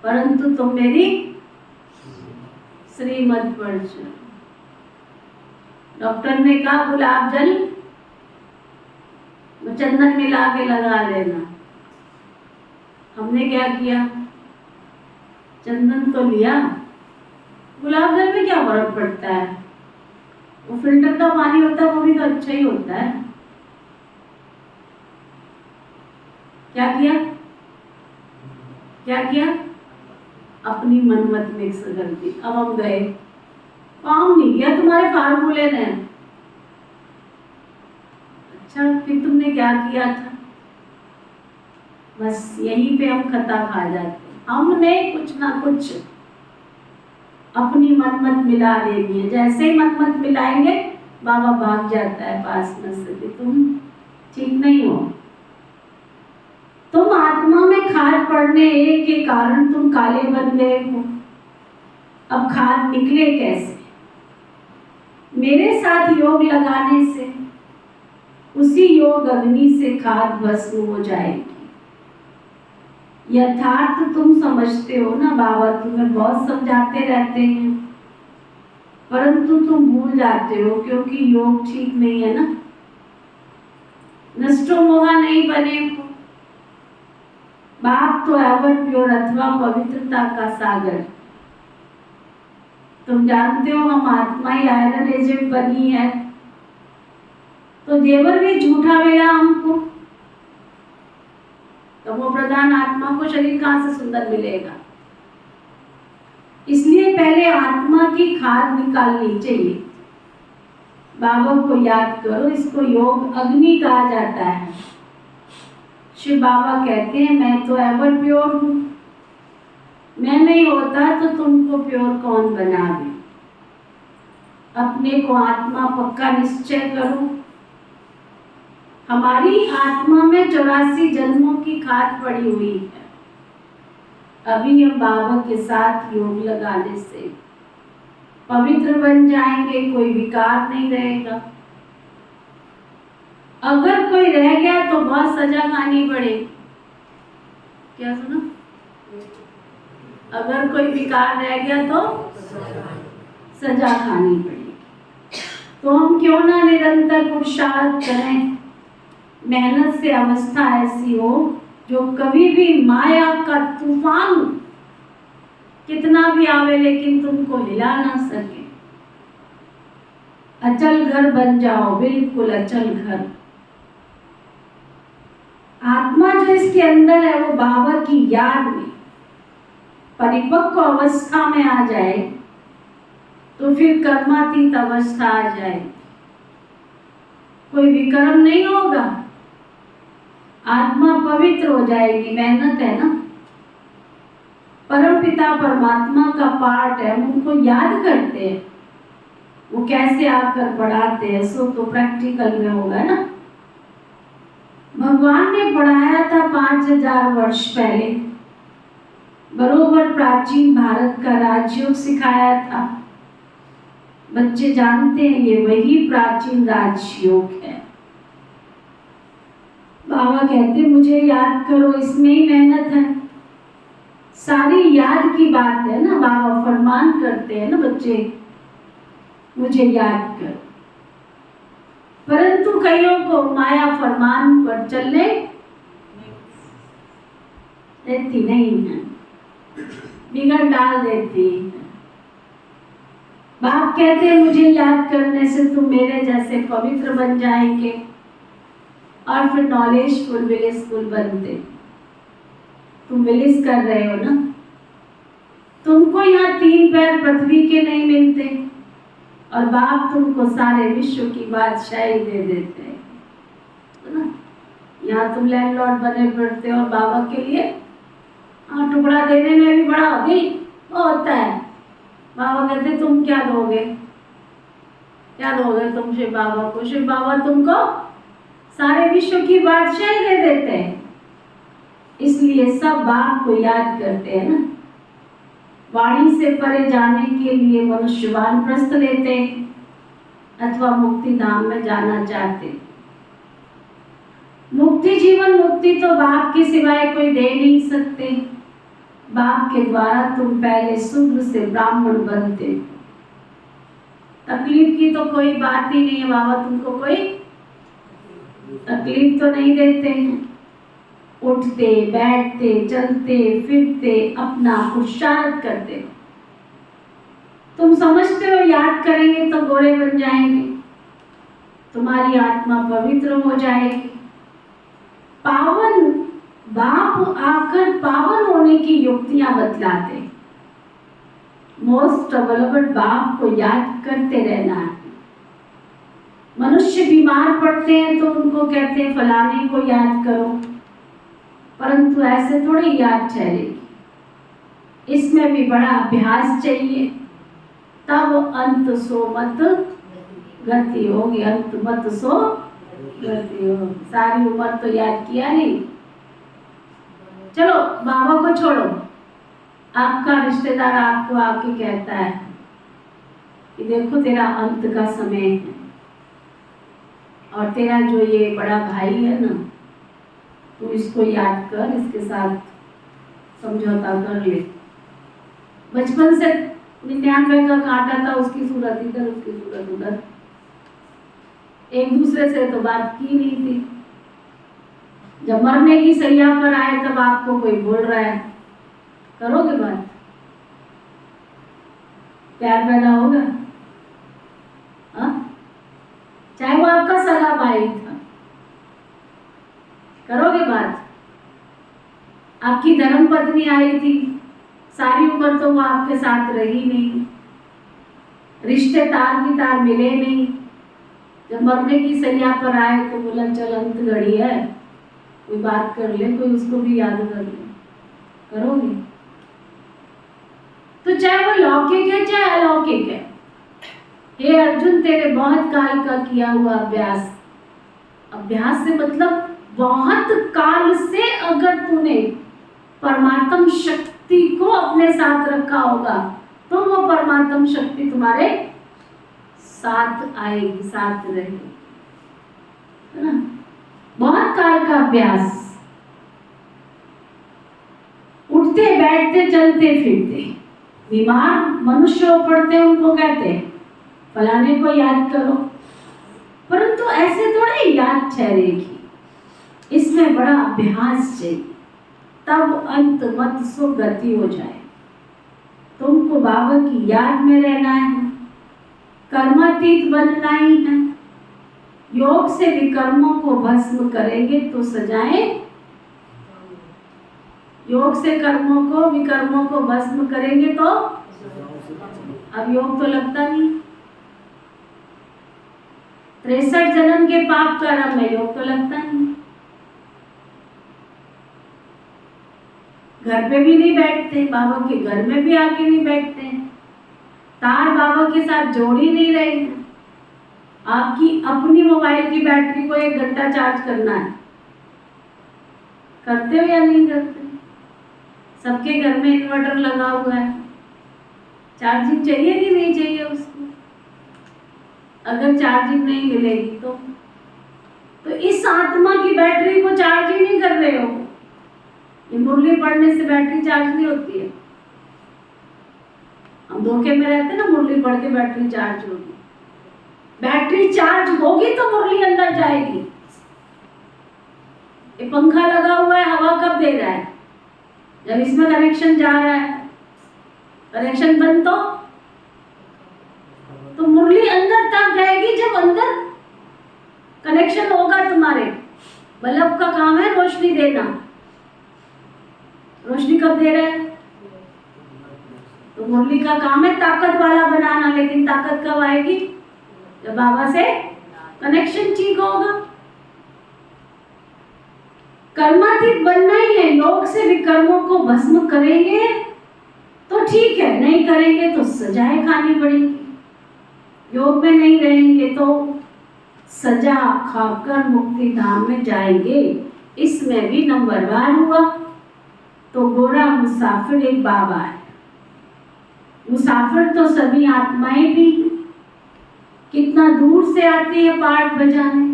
परंतु तुम मेरी श्रीमत पर चलो। डॉक्टर ने कहा गुलाब जल चंदन मिला के लगा लेना। हमने क्या किया? चंदन तो लिया, गुलाब जल में क्या फर्क पड़ता है? वो फिल्टर का पानी होता है, वो भी तो अच्छा ही होता है। क्या किया? क्या किया? अपनी मनमत मिक्स कर दी। अब हम गए, काम नहीं किया तुम्हारे फार्मूले ने। अच्छा, फिर तुमने क्या किया था? बस यहीं पे हम खता खा जाते। हमने कुछ ना कुछ अपनी मनमत मिला देनी है। जैसे ही मनमत मिलाएंगे बाबा भाग जाता है पास में से कि तुम ठीक नहीं हो। पड़ने के कारण तुम काले बन गए हो। अब खाद निकले कैसे? मेरे साथ योग लगाने से उसी योग अग्नि से खाद भस्म हो जाएगी। यथार्थ तुम समझते हो ना, बाबा तुम्हें बहुत समझाते रहते हैं, परंतु तुम भूल जाते हो क्योंकि योग ठीक नहीं है ना। नष्टो मोहा नहीं बने हो। बाप तो एवर प्योर अथवा पवित्रता का सागर। तुम जानते हो हम आत्मा ही आयरन एजेंट बनी है, तो देवर भी झूठा मिला हमको, तो वो प्रधान आत्मा को शरीर कहां से सुंदर मिलेगा? इसलिए पहले आत्मा की खाद निकालनी चाहिए। बाबा को याद करो, इसको योग अग्नि कहा जाता है। शिव बाबा कहते हैं मैं तो एवर प्योर हूं, मैं नहीं होता तो तुमको प्योर कौन बना दे। अपने को आत्मा पक्का निश्चय करो। हमारी आत्मा में 84 जन्मों की खाद पड़ी हुई है। अभी हम बाबा के साथ योग लगाने से पवित्र बन जाएंगे, कोई विकार नहीं रहेगा। अगर कोई रह गया तो बहुत सजा खानी पड़ेगी। क्या सुना? अगर कोई विकार रह गया तो सजा खानी पड़ेगी। तो हम क्यों ना निरंतर पुरुषार्थ करें, मेहनत से अवस्था ऐसी हो जो कभी भी माया का तूफान कितना भी आवे लेकिन तुमको हिला ना सके। अचल घर बन जाओ, बिल्कुल अचल घर। आत्मा जो इसके अंदर है वो बाबा की याद में परिपक्व अवस्था में आ जाए तो फिर कर्मातीत अवस्था आ जाए, कोई विकर्म नहीं होगा, आत्मा पवित्र हो जाएगी। मेहनत है ना, परम पिता परमात्मा का पार्ट है, उनको याद करते हैं, वो कैसे आकर पढ़ाते हैं, सो तो प्रैक्टिकल में होगा ना। भगवान ने पढ़ाया था 5000 वर्ष पहले, बरोबर प्राचीन भारत का राजयोग सिखाया था। बच्चे जानते हैं ये वही प्राचीन राजयोग है। बाबा कहते मुझे याद करो, इसमें ही मेहनत है, सारी याद की बात है ना। बाबा फरमान करते हैं ना, बच्चे मुझे याद करो। परंतु कईयों को माया फरमान पर चलने देती नहीं है, बिगड़ डाल देती है। बाप कहते हैं मुझे याद करने से तुम मेरे जैसे पवित्र बन जाएंगे और फिर नॉलेजफुल विलिसफुल बनते। तुम विलिस कर रहे हो ना, तुमको यहाँ 3 पैर पृथ्वी के नहीं मिलते और बाप तुमको सारे विश्व की बादशाही दे देते हैं, है ना। यहाँ तुम लैंडलॉर्ड बने पड़ते हो और बाबा के लिए टुकड़ा देने में भी बड़ा दिल होता है। बाबा कहते तुम क्या दोगे, क्या दोगे तुम शिव बाबा को? शिव बाबा तुमको सारे विश्व की बादशाही दे देते हैं। इसलिए सब बाप को याद करते हैं ना। वाणी से परे जाने के लिए मनुष्य वानप्रस्थ लेते अथवा मुक्ति धाम में जाना चाहते। मुक्ति जीवन मुक्ति तो बाप के सिवाय कोई दे नहीं सकते। बाप के द्वारा तुम पहले शूद्र से ब्राह्मण बनते। तकलीफ की तो कोई बात ही नहीं है, बाबा तुमको कोई तकलीफ तो नहीं देते हैं। उठते बैठते चलते फिरते अपना पुरुषार्थ करते हो। तुम समझते हो याद करेंगे तो गोरे बन जाएंगे, तुम्हारी आत्मा पवित्र हो जाएगी। पावन बाप आकर पावन होने की युक्तियां बतलाते। मोस्ट अवेलेबल बाप को याद करते रहना है। मनुष्य बीमार पड़ते हैं तो उनको कहते हैं फलाने को याद करो, परंतु ऐसे थोड़ी याद ठहरेगी। इसमें भी बड़ा अभ्यास चाहिए, तब अंत सो मत गति होगी। अंत मत सो गति होगी। सारी उम्र तो याद किया नहीं, चलो बाबा को छोड़ो, आपका रिश्तेदार आपको आके कहता है कि देखो तेरा अंत का समय है और तेरा जो ये बड़ा भाई है ना, तू इसको याद कर, इसके साथ समझौता कर ले। बचपन से 99 का कांटा था, उसकी सूरत इधर उसकी सूरत उधर, एक दूसरे से तो बात की नहीं थी। जब मरने की सैया पर आए तब आपको कोई बोल रहा है, करोगे बात? प्यार पैदा होगा? हाँ, चाहे वो आपका सगा भाई था, करोगे बात? आपकी धर्म पत्नी आई थी, सारी उम्र तो वो आपके साथ रही नहीं, रिश्ते तार की तार मिले नहीं, जब मरने की सैया पर आए तो बोला चल अंत घड़ी है, कोई बात कर ले, कोई उसको भी याद कर ले, करोगे? तो चाहे वो लौकिक है चाहे अलौकिक है, हे अर्जुन तेरे बहुत काल का किया हुआ अभ्यास, अभ्यास से मतलब बहुत काल से अगर तूने परमात्म शक्ति को अपने साथ रखा होगा तो वो परमात्म शक्ति तुम्हारे साथ आएगी, साथ रहेगी, है ना? बहुत काल का अभ्यास, उठते बैठते चलते फिरते, बीमार मनुष्य पड़ते उनको कहते हैं फलाने को याद करो, परंतु ऐसे थोड़े याद ठहरेगी, इसमें बड़ा अभ्यास चाहिए, तब अंत मत सो गति हो जाए। तुमको बाबा की याद में रहना है, कर्मातीत बनना ही है, योग से विकर्मों को भस्म करेंगे तो सजाएं, योग से कर्मों को विकर्मों को भस्म करेंगे तो, अब योग तो लगता नहीं, 63 जन्म के पाप कर्म में योग तो लगता नहीं, घर पे भी नहीं बैठते, बाबा के घर में भी आके नहीं बैठते, तार बाबा के साथ जोड़ी नहीं रही। आपकी अपनी मोबाइल की बैटरी को 1 घंटा चार्ज करना है, करते हो या नहीं करते? सबके घर में इन्वर्टर लगा हुआ है, चार्जिंग चाहिए कि नहीं चाहिए उसको? अगर चार्जिंग नहीं मिलेगी तो इस आत्मा की बैटरी को चार्ज ही नहीं कर रहे हो। ये मुरली पढ़ने से बैटरी चार्ज नहीं होती है, हम धोखे में रहते हैं ना, मुरली पढ़ के बैटरी चार्ज होगी, बैटरी चार्ज होगी तो मुरली अंदर जाएगी। ये पंखा लगा हुआ है, हवा कब दे रहा है? जब इसमें कनेक्शन जा रहा है, कनेक्शन बंद तो मुरली अंदर तब जाएगी जब अंदर कनेक्शन होगा तुम्हारे। बल्ब का काम है रोशनी देना, रोशनी कब दे रहा है? तो मुरली का काम है ताकत वाला बनाना, लेकिन ताकत कब आएगी? जब बाबा से कनेक्शन ठीक होगा। कर्मातीत बनना ही है, योग से विकर्मों को भस्म करेंगे तो ठीक है, नहीं करेंगे तो सजाएं खानी पड़ेगी। योग में नहीं रहेंगे तो सजा खाकर मुक्ति धाम में जाएंगे। इसमें भी नंबरवार हुआ तो गोरा मुसाफिर एक बाबा है। मुसाफिर तो सभी आत्माएं भी कितना दूर से आती है पाठ बजाने,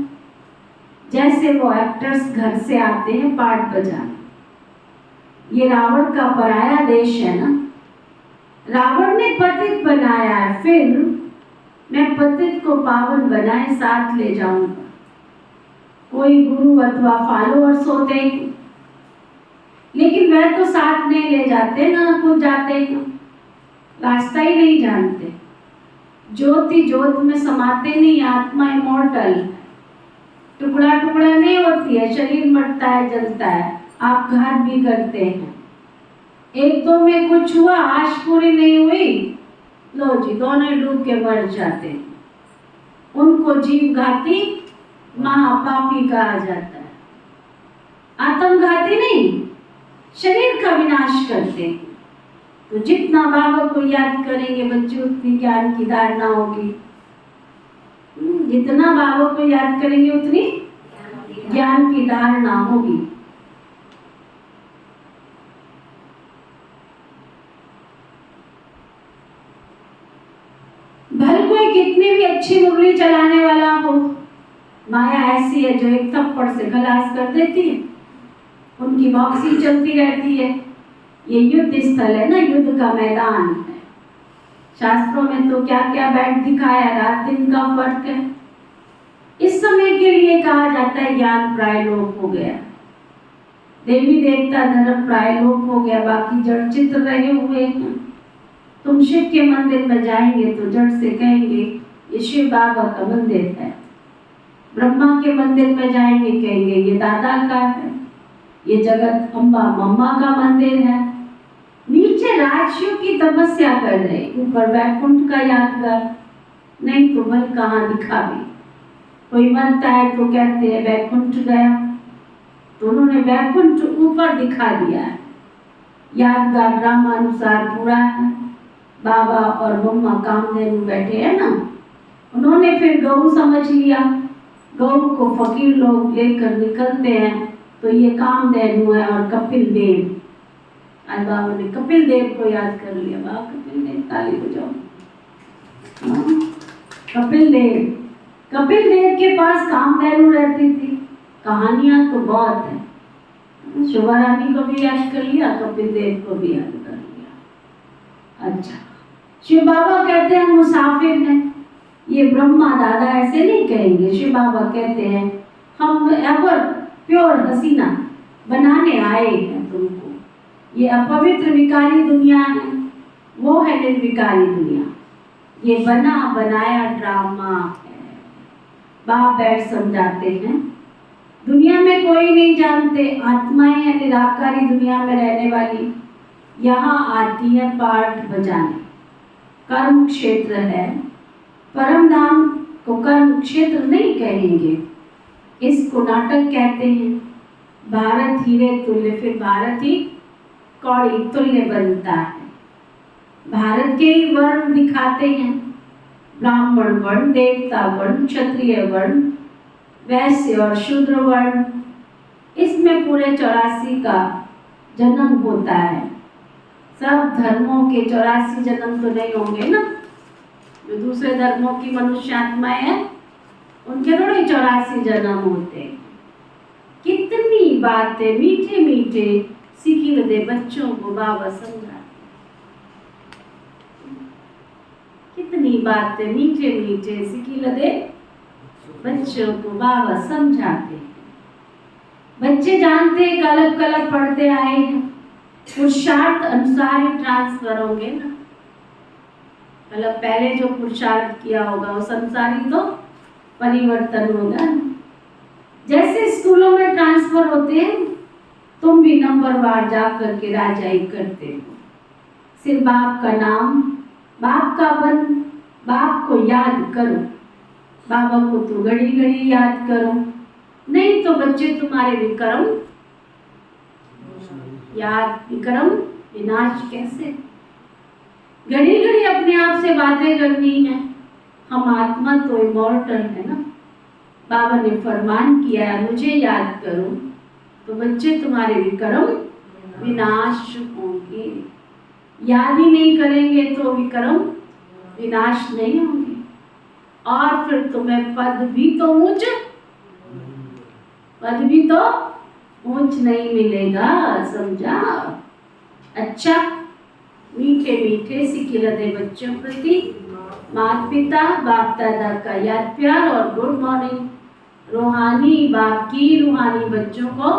जैसे वो एक्टर्स घर से आते हैं पाठ बजाने। ये रावण का पराया देश है ना, रावण ने पतित बनाया है, फिर मैं पतित को पावन बनाए साथ ले जाऊंगा। कोई गुरु अथवा फॉलोअर्स होते हैं, लेकिन वह तो साथ नहीं ले जाते ना, खुद जाते हैं, रास्ता ही नहीं जानते। ज्योति ज्योत में समाते नहीं, आत्मा इमॉर्टल, टुकड़ा टुकड़ा नहीं होती है, शरीर मरता है जलता है, आप घात भी करते हैं। एक दो में कुछ हुआ, आश पूरी नहीं हुई, लो जी दोनों डूब के मर जाते हैं। उनको जीव घाती महापापी कहा जाता है, आत्मघाती नहीं, शरीर का विनाश करते हैं। तो जितना बाबा को याद करेंगे बच्चे उतनी ज्ञान की धारणा होगी, जितना बाबा को याद करेंगे उतनी ज्ञान की धारणा होगी। कोई कितनी भी अच्छी मुरली चलाने वाला हो, माया ऐसी है जो एक थप्पड़ से खलास कर देती है, उनकी बॉक्सिंग चलती रहती है। ये युद्ध स्थल है ना, युद्ध का मैदान है। शास्त्रों में तो क्या क्या बैठ दिखाया, रात दिन का फर्क है। इस समय के लिए कहा जाता है ज्ञान प्राय लोप हो गया, देवी देवता धर्म प्राय लोप हो गया, बाकी जड़ चित्र रहे हुए हैं। तुम शिव के मंदिर में जाएंगे तो जड़ से कहेंगे ये शिव बाबा का मंदिर है। ब्रह्मा के मंदिर में जाएंगे कहेंगे ये दादा का है, ये जगत अम्बा मम्मा का मंदिर है। नीचे राजशिव की तपस्या कर रहे, ऊपर वैकुंठ का यादगार, नहीं तो बल कहाँ दिखा भी। कोई मरता है तो कहते हैं वैकुंठ गया, तो उन्होंने वैकुंठ ऊपर दिखा दिया है। यादगार ड्रामा अनुसार पूरा है। बाबा और मम्मा कामधेनु बैठे हैं ना, उन्होंने फिर गऊ समझ लिया। गऊ को फकीर लोग लेकर निकलते हैं तो ये कामधेनु है और कपिल देव। आज बाबा ने कपिल देव को याद कर लिया। बाबा कपिल देव, ताली बजाओ। कपिल देव के पास कामधेनु रहती थी। कहानियां तो बहुत है। शोभा रानी को भी याद कर लिया, कपिल देव को भी याद कर लिया। अच्छा, शिव बाबा कहते हैं मुसाफिर हैं। ये ब्रह्मा दादा ऐसे नहीं कहेंगे। शिव बाबा कहते हैं हम एवर प्योर हसीना बनाने आए हैं तुमको। ये अपवित्र विकारी दुनिया है, वो है निर्विकारी दुनिया। ये बना बनाया ड्रामा है। बाप बैठ समझाते हैं दुनिया में कोई नहीं जानते, आत्माएं है निराकारी दुनिया में रहने वाली, यहाँ आती है पाठ बजाने। कर्म क्षेत्र है, परम धाम को कर्म क्षेत्र नहीं कहेंगे, इसको नाटक कहते हैं। भारत हीरे तुल्य, फिर भारत ही कौड़ी तुल्य बनता है। भारत के ही वर्ण दिखाते हैं, ब्राह्मण वर्ण, देवता वर्ण, क्षत्रिय वर्ण, वैश्य और शूद्र वर्ण। इसमें पूरे 84 का जन्म होता है। सब धर्मों के 84 जन्म तो नहीं होंगे ना, जो दूसरे धर्मों की मनुष्य आत्माएं हैं उनके थोड़े 84 जन्म होते हैं। कितनी बातें मीठे मीठे सीखी दे बच्चों को बाबा समझा। कितनी बातें मीठे मीठे सीखी दे बच्चों को बाबा समझाते। बच्चे जानते कलप कलप पढ़ते आए हैं, पुरुषार्थ अनुसार ही ट्रांसफर होंगे ना। मतलब पहले जो पुरुषार्थ किया होगा वो संसारी तो परिवर्तन होगा। जैसे स्कूलों में ट्रांसफर होते हैं, तुम भी नंबरवार जा करके राजाई करते हो। सिर्फ बाप का नाम, बाप का बन, बाप को याद करो। बाबा को तो घड़ी घड़ी याद करो, नहीं तो बच्चे तुम्हारे विक्रम याद, विक्रम विनाश कैसे। घड़ी घड़ी अपने आप से बातें करनी है। हम आत्मा तो इमॉर्टल है ना। बाबा ने फरमान किया है मुझे याद करो, तो बच्चे तुम्हारे विक्रम विनाश होंगे। याद ही नहीं करेंगे तो विक्रम विनाश नहीं होंगे, और फिर तुम्हें पद भी तो ऊंच नहीं मिलेगा, समझा। अच्छा, मीठे मीठे सिकिलदे बच्चों प्रति माता पिता बाप दादा का याद प्यार और गुड मॉर्निंग। रूहानी बाप की रूहानी बच्चों को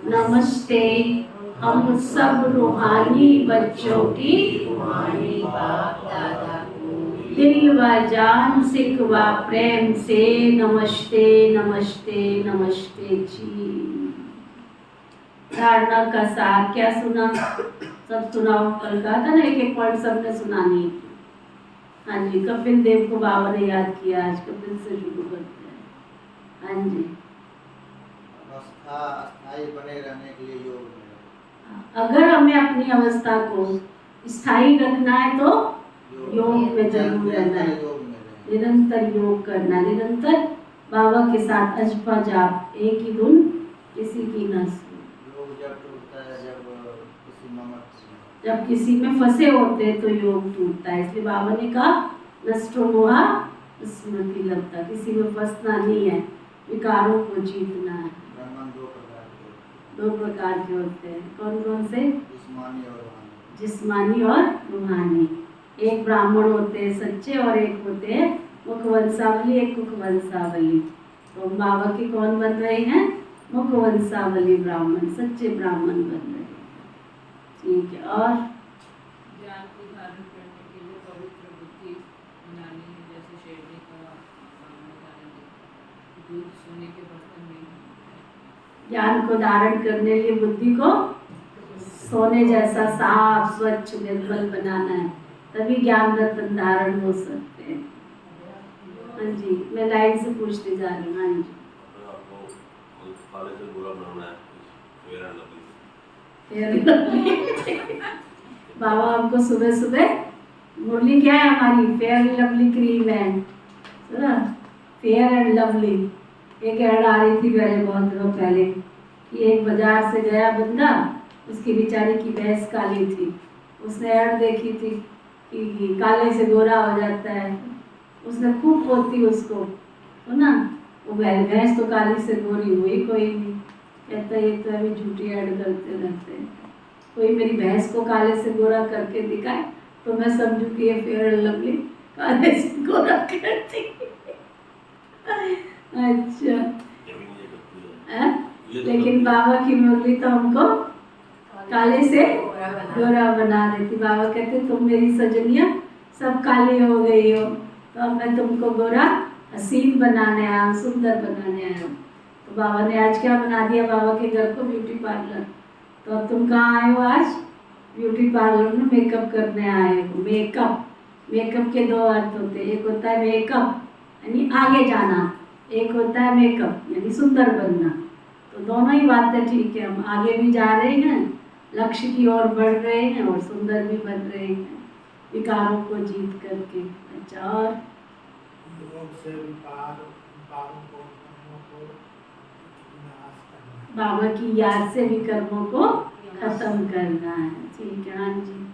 नमस्ते। हम सब रूहानी बच्चों की रूहानी बाप दादा को दिल व जान सिक व प्रेम से नमस्ते नमस्ते नमस्ते जी। धारणा का सार क्या सुना? सब सुनाओ। कल कहा था ना एक एक पॉइंट सबने सुनानी। हाँ जी, कपिल देव को बाबा ने याद किया। आज कपिल से शुरू करते हैं। हाँ जी, अवस्था स्थायी बने रहने के लिए योग। अगर हमें अपनी अवस्था को स्थायी रखना है तो योग में जरूर रहना है, निरंतर योग करना, निरंतर बाबा के साथ अजपा जाप, एक ही धुन किसी की न सुन। योग जब टूटता है जब किसी में फंसे होते हैं तो योग टूटता है। इसलिए बाबा ने कहा नष्टो मोहा स्मृति लब्धा, किसी में फंसना नहीं है, विकारों को जीतना है। ब्राह्मण दो प्रकार के होते दो प्रकार के होते हैं, कौन कौन से? हैं, जिस्मानी और रूहानी। जिस्मानी और रूहानी। एक ब्राह्मण होते हैं सच्चे और एक होते हैं मुखवंशावली, एक कुखवंशावली। तो बाबा के कौन बन रहे हैं? मुखवंशावली ब्राह्मण, सच्चे ब्राह्मण बन रहे हैं। ठीक है, और ज्ञान को धारण करने के लिए पवित्र बुद्धि बनानी है, जैसे शेरनी का उदाहरण दें, दूध सोने के बर्तन में। ज्ञान को धारण करने के लिए बुद्धि को सोने जैसा साफ स्वच्छ निर्मल बनाना है, तभी ज्ञान रत्न धारण हो सकते हैं। हाँ जी, मैं लाइन से पूछते जा रही हूँ। हाँ जी, काले से बुरा बनाना है, फेयर एंड लवली। बाबा हमको सुबह सुबह मुरली क्या है हमारी? फेयर लवली क्रीम है, फेयर एंड लवली। एक ऐड आ रही थी पहले, बहुत दिनों पहले, कि एक बाजार से गया बंदा, उसकी बेचारी की भैंस काली थी, उसने ऐड देखी थी कि काले से गोरा हो जाता है, उसने खूब पोती उसको, है ना, वो भैंस तो काली से गोरी हुई कोई नहीं। कहता ये तो अभी झूठी ऐड करते रहते हैं, कोई मेरी भैंस को काले से गोरा करके दिखाए तो मैं समझूं कि ये फेयर एंड लवली काले से गोरा करती। अच्छा है? लेकिन बाबा की मुरली तो हमको काले से गोरा बना देती। बाबा कहते तुम मेरी सजनिया सब काली हो गई हो, तो अब मैं तुमको गोरा हसीन बनाने आया हूँ, सुंदर बनाने आया हूँ। तो बाबा ने आज क्या बना दिया? बाबा के घर को ब्यूटी पार्लर। तो अब तुम कहाँ आए हो? आज ब्यूटी पार्लर में मेकअप करने आए हो। मेकअप, मेकअप के दो अर्थ होते हैं, एक होता है मेकअप यानी आगे जाना, एक होता है मेकअप यानी सुंदर बनना। तो दोनों ही बातें ठीक है, हम आगे भी जा रहे हैं, लक्ष्य की ओर बढ़ रहे हैं और सुंदर भी बन रहे हैं विकारों को जीत करके। अच्छा, और योग से विकारों को विनाश करना, बाबा की याद से विकर्मों को खत्म करना है। ठीक है, हाँ जी,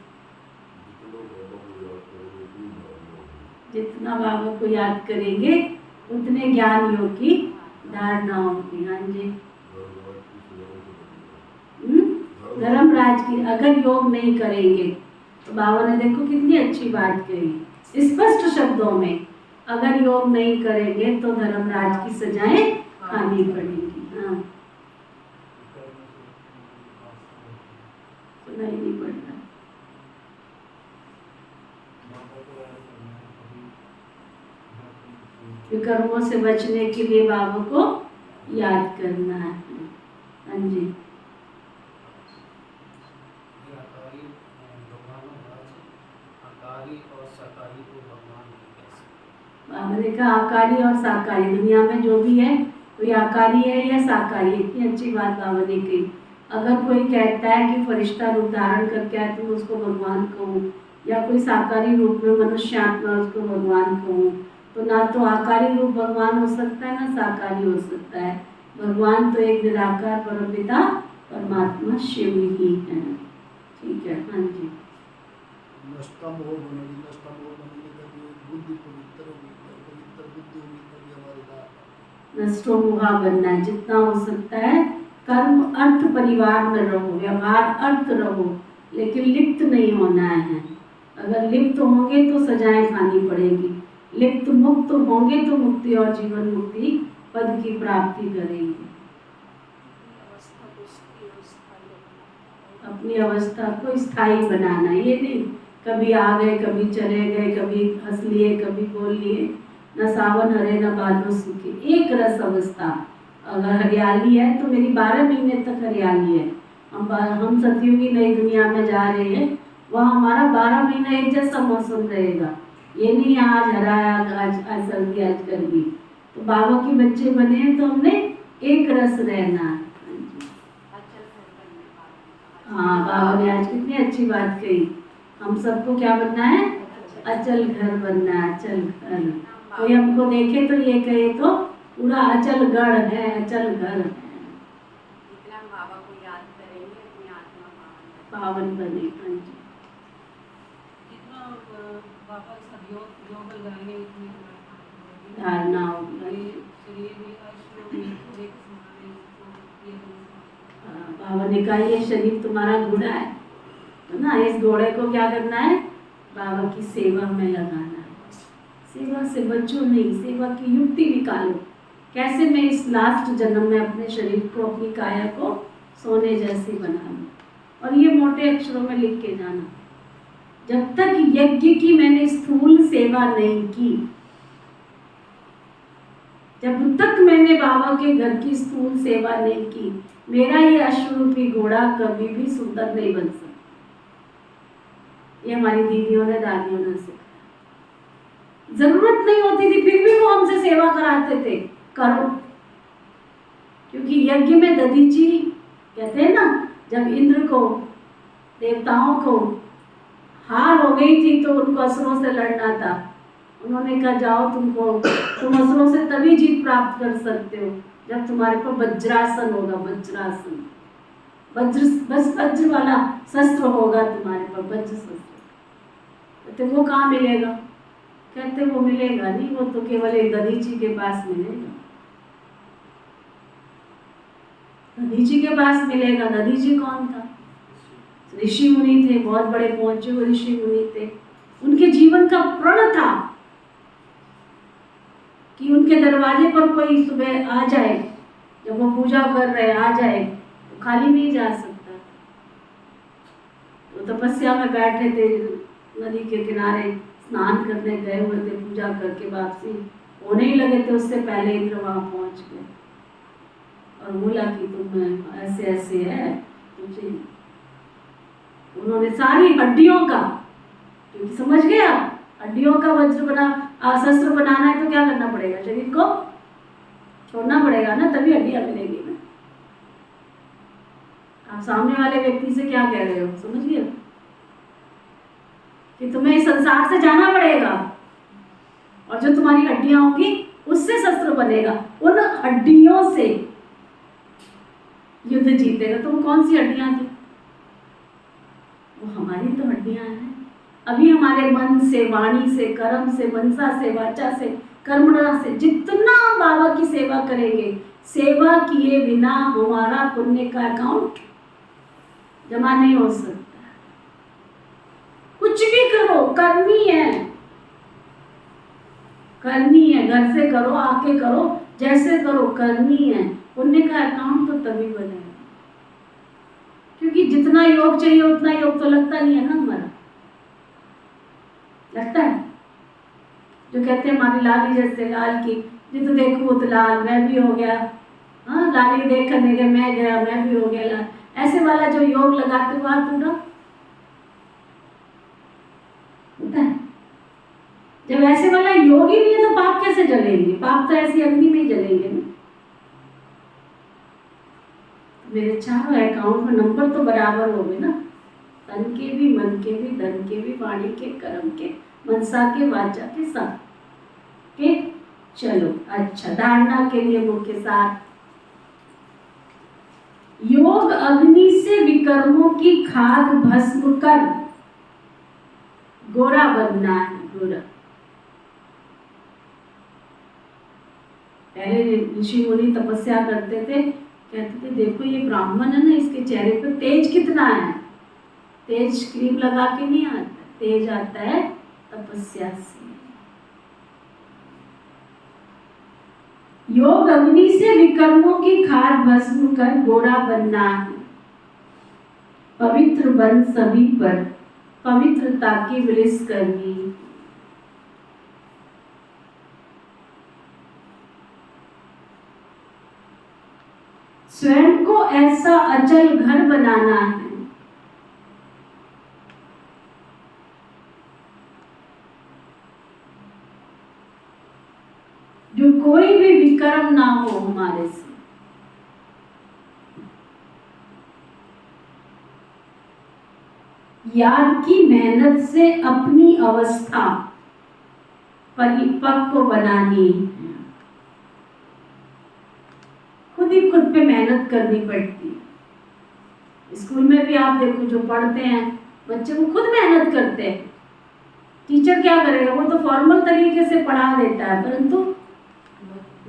जितना बाबा को याद करेंगे उतने ज्ञान योग की धारणा होगी। हाँ जी, धर्मराज की अगर योग नहीं करेंगे तो बाबा ने देखो कितनी अच्छी बात कही स्पष्ट शब्दों में, अगर योग नहीं करेंगे तो धर्मराज की सजाएं खानी पड़ेगी। हाँ, सुनाई नहीं पड़ता। विकर्मों से बचने के लिए बाबा को याद करना है। हाँ जी, बाबा ने कहा आकारी और साकारी, दुनिया में जो भी है कोई आकारी है या साकारी। इतनी अच्छी बात बाबा ने कही। अगर कोई कहता है कि फरिश्ता रूप धारण करके आए तो उसको भगवान कहूँ, या कोई साकारी रूप में मनुष्य आत्मा उसको भगवान कहूँ, तो ना तो आकारी रूप भगवान हो सकता है ना साकारी हो सकता है। भगवान तो एक निराकार परमपिता परमात्मा शिव ही है। ठीक है, हाँ जी, नष्टम हो बनेगी, नष्टम हो बनेगी तभी बुद्धि पवित्र होगी, पवित्र बुद्धि होगी तभी हमारी बात। नष्टो मुहा बनना है, जितना हो सकता है कर्म अर्थ परिवार में रहो, व्यवहार अर्थ रहो, लेकिन लिप्त नहीं होना है। अगर लिप्त होंगे तो सजाएं खानी पड़ेगी, लिप्त मुक्त होंगे तो मुक्ति और जीवन मुक्ति पद की प्राप्ति करेंगे। अपनी अवस्था को स्थायी बनाना, ये नहीं कभी आ गए कभी चले गए, कभी हंस लिए कभी बोल लिए, न सावन हरे न भादो सूखे, एक रस अवस्था। अगर हरियाली है तो मेरी 12 महीने तक हरियाली है। हम सतयुगी नई दुनिया में जा रहे हैं, वहाँ हमारा 12 महीना एक जैसा मौसम रहेगा। ये नहीं आज हरा आज सर्दी आज गर्मी। तो बाबा के बच्चे बने हैं तो हमने एक रस रहना। हाँ, बाबा ने आज कितनी अच्छी बात कही, हम सबको क्या बनना है? अचल घर बनना है, अचल घर। कोई हमको देखे तो ये कहे तो पूरा अचल गढ़ है, अचल घर है। जितना हम बाबा को याद करेंगे अपनी आत्मा पावन बने। हाँ जी, जितना वापस सब योग लगाएंगे इतनी धारणा होगी। शरीर भी अश्व में एक समान है। बाबा ने कहा ये शरीर तुम्हारा घोड़ा है तो ना, इस घोड़े को क्या करना है? बाबा की सेवा में लगाना है। सेवा से बचो नहीं, सेवा की युक्ति निकालो। कैसे मैं इस लास्ट जन्म में अपने शरीर को, अपनी काया को सोने जैसी बना लूं। और ये मोटे अक्षरों में लिख के जाना, जब तक यज्ञ की मैंने स्थूल सेवा नहीं की, जब तक मैंने बाबा के घर की स्थूल सेवा नहीं की, मेरा ये अश्वरूपी घोड़ा कभी भी सुंदर नहीं बन सकता। ये हमारी दीदियों ने, दादियों ने सिखाया। जरूरत नहीं होती थी फिर भी वो हमसे सेवा कराते थे, करो। क्योंकि यज्ञ में दधीची कहते हैं ना, जब इंद्र को, देवताओं को हार हो गई थी तो उनको असुरों से लड़ना था। उन्होंने कहा जाओ, तुम असुरों से तभी जीत प्राप्त कर सकते हो जब तुम्हारे पर वज्रासन होगा। वज्रासन, वज्र वाला शस्त्र होगा तुम्हारे पर, वज्र शस्त्र। तो वो कहाँ मिलेगा? कहते वो मिलेगा नहीं, वो तो केवल एक दधीची के पास मिलेगा। दधीची के पास मिलेगा। दधीची कौन था? ऋषि मुनि थे, बहुत बड़े पहुंचे हुए ऋषि मुनि थे। उनके जीवन का प्रण था कि उनके दरवाजे पर कोई सुबह आ जाए, जब वो पूजा कर रहे आ जाए तो खाली नहीं जा सकता। वो तपस्या में बैठे थे, नदी के किनारे स्नान करने गए हुए थे, पूजा करके वापसी होने ही लगे थे, उससे पहले इंद्र वहां पहुंच गए और बोला कि तुम ऐसे ऐसे है तुझे। उन्होंने सारी हड्डियों का, क्योंकि समझ गया हड्डियों का वज्र बना शस्त्र बनाना है तो क्या करना पड़ेगा? शरीर को छोड़ना पड़ेगा ना, तभी हड्डियां मिलेगी ना। आप सामने वाले व्यक्ति से क्या कह रहे हो? समझ गए कि तुम्हें इस संसार से जाना पड़ेगा और जो तुम्हारी हड्डियां होंगी उससे शस्त्र बनेगा, उन हड्डियों से युद्ध जीतेगा। तो वो कौन सी हड्डियां थी? वो हमारी तो हड्डियां हैं। अभी हमारे मन से, वाणी से, कर्म से, मनसा से, वाचा से, कर्मणा से जितना बाबा की सेवा करेंगे, सेवा किए बिना हमारा पुण्य का अकाउंट जमा नहीं हो सकता। कुछ भी करो, करनी है, करनी है। घर से करो, आके करो, जैसे करो, करनी है। पुण्य का अकाउंट तो तभी बनेगा, क्योंकि जितना योग चाहिए उतना योग तो लगता नहीं है ना हमारा। लगता है? जो कहते हैं हमारी लाली जैसे लाल की जित देखो तो लाल, मैं भी हो गया। हाँ, लाली देख करने के मैं गया, मैं भी हो गया लाल। ऐसे वाला जो योग लगाते हुआ टूटा होता है। जब ऐसे वाला योग ही नहीं है तो पाप कैसे जलेंगे? पाप तो ऐसी अग्नि में ही जलेंगे ना। मेरे चारों अकाउंट में नंबर तो बराबर हो गए ना, तन के भी, मन के भी, धन के भी, वाणी के, कर्म के, मनसा के, वाचा के, सब के। चलो अच्छा, धारणा के लिए मुख्य सार, योग अग्नि से विकर्मों की खाद भस्म कर गोरा बनना है। गोरा, पहले ऋषि मुनि तपस्या करते थे, कहते थे देखो ये ब्राह्मण है ना, इसके चेहरे पे तेज कितना है। तेज क्रीम लगा के नहीं आता, तेज आता है तपस्या से। योग अग्नि से विकर्मों की खाद भस्म कर गोरा बनना है। पवित्र बन सभी पर पवित्रता की विलिस करनी। स्वयं को ऐसा अचल घर बनाना है जो कोई भी विकर्म ना हो हमारे से। याद की मेहनत से अपनी अवस्था परिपक्व बनानी है। खुद ही खुद पे मेहनत करनी पड़ती है। स्कूल में भी आप देखो, जो पढ़ते हैं बच्चे वो खुद मेहनत करते हैं, टीचर क्या करेगा, वो तो फॉर्मल तरीके से पढ़ा देता है, परंतु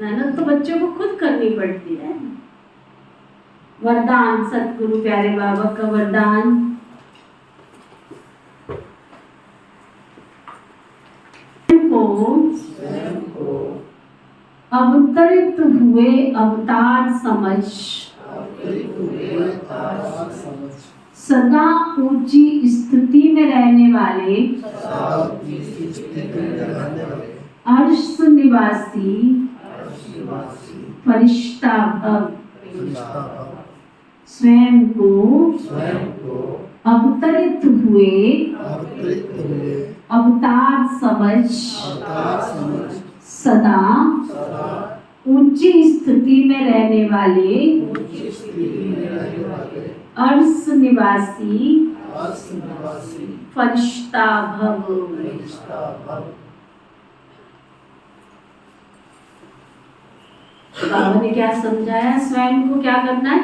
मेहनत तो बच्चों को खुद करनी पड़ती है। वरदान, सतगुरु प्यारे बाबा का वरदान। को अवतरित हुए अवतार समझ सदा ऊंची स्थिति में रहने वाले अर्श निवासी फरिश्ता भव स्वयं को अवतरित हुए अवतार समझ सदा ऊंची स्थिति में रहने वाले अर्श निवासी फरिश्ता भव। बाबा ने क्या समझाया, स्वयं को क्या करना है,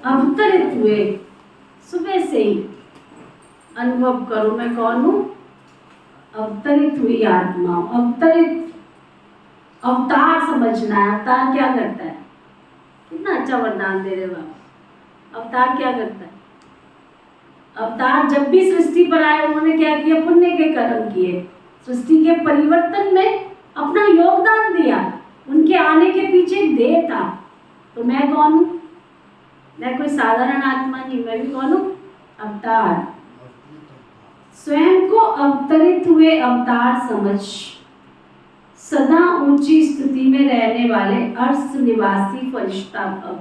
अवतरित हुए। सुबह से ही अनुभव करो मैं कौन हूँ, अवतरित हुई आत्मा। अवतरित अवतार समझना है। अवतार क्या करता है, कितना अच्छा वरदान दे रहे बाबा। अवतार क्या करता है, अवतार जब भी सृष्टि पर आए उन्होंने क्या किया, पुण्य के कर्म किए, सृष्टि के परिवर्तन में अपना योगदान दिया। उनके आने के पीछे एक ध्येय था। तो मैं कौन हूँ, मैं कोई साधारण आत्मा नहीं, मैं भी कौन हूँ, अवतार। स्वयं को अवतरित हुए अवतार समझ सदा ऊंची स्थिति में रहने वाले अर्श निवासी फरिश्ता भव।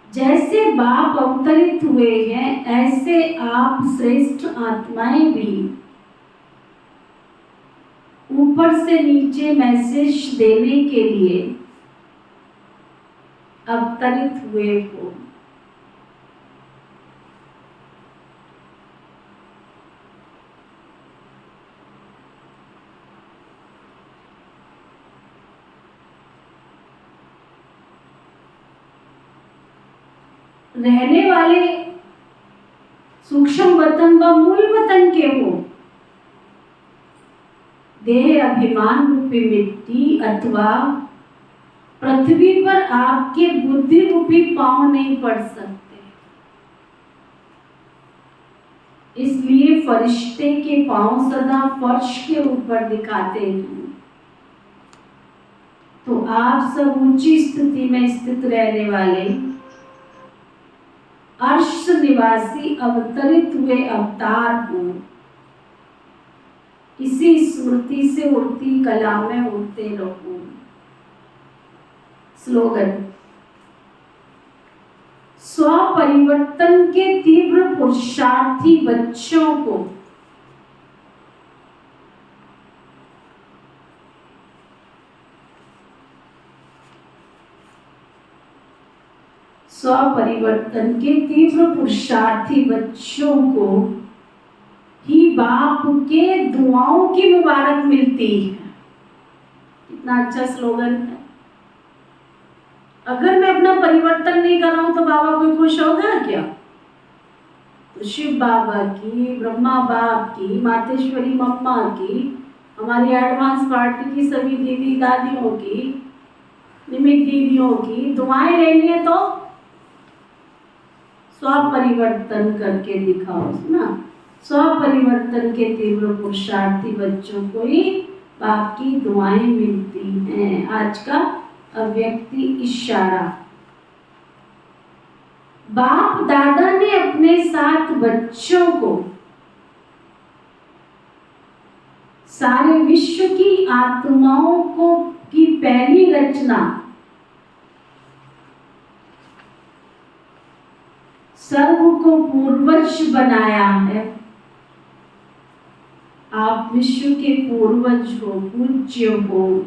जैसे बाप अवतरित हुए हैं, ऐसे आप श्रेष्ठ आत्माएं भी ऊपर से नीचे मैसेज देने के लिए अवतरित हुए हो। रहने वाले सूक्ष्म वतन व मूल वतन के हो। देह अभिमान रूपी मिट्टी अथवा पृथ्वी पर आपके बुद्धि रूपी पांव नहीं पड़ सकते, इसलिए फरिश्ते के पांव सदा फर्श के ऊपर दिखाते हैं। तो आप सब ऊंची स्थिति में स्थित रहने वाले अर्श निवासी अवतरित हुए अवतार हो। इसी स्मृति से उड़ती कला में उड़ते रहो। स्लोगन, स्व परिवर्तन के तीव्र पुरुषार्थी बच्चों को स्व परिवर्तन के तीव्र पुरुषार्थी बच्चों को ही बाप के दुआओं की मुबारक मिलती है। कितना अच्छा स्लोगन है। अगर मैं अपना परिवर्तन नहीं कर रहा हूं तो बाबा कोई खुश होगा क्या? तो शिव बाबा की, ब्रह्मा बाप की, मातेश्वरी मम्मा की, हमारी एडवांस पार्टी की सभी दीदी दादियों की, निमित दीदियों की दुआएं लेनी है तो स्व परिवर्तन करके दिखाओ। सुना, स्व परिवर्तन के तीव्र पुरुषार्थी बच्चों को ही बाप की दुआएं मिलती हैं। आज का अव्यक्ति इशारा। बाप दादा ने अपने साथ बच्चों को सारे विश्व की आत्माओं को की पहली रचना सर्व को पूर्वज बनाया है। आप विश्व के पूर्वज हो, पूज्य हो,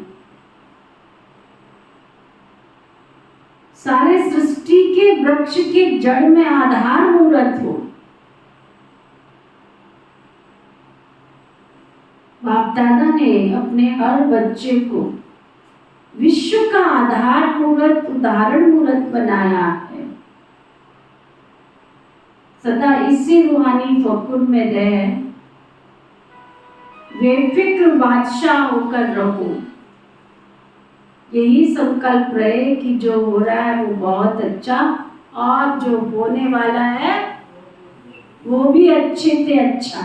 सारे सृष्टि के वृक्ष के जड़ में आधार मूर्त हो। बाप दादा ने अपने हर बच्चे को विश्व का आधार मूर्त, उदाहरण मूर्त बनाया है। सदा इसी रूहानी फकुर में रहे, बेफिक्र बादशाह होकर रहो। यही संकल्प रहे कि जो हो रहा है वो बहुत अच्छा, और जो होने वाला है वो भी अच्छे से अच्छा।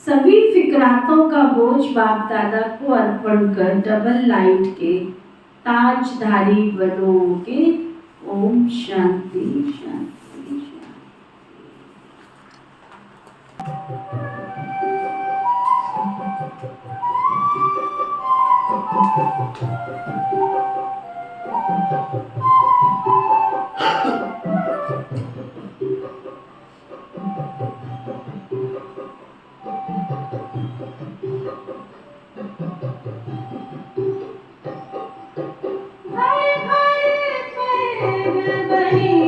सभी फिक्रातों का बोझ बाप दादा को अर्पण कर डबल लाइट के ताजधारी बनोगे। ओम शांति शांति शांति। हरे हरे पैर बनी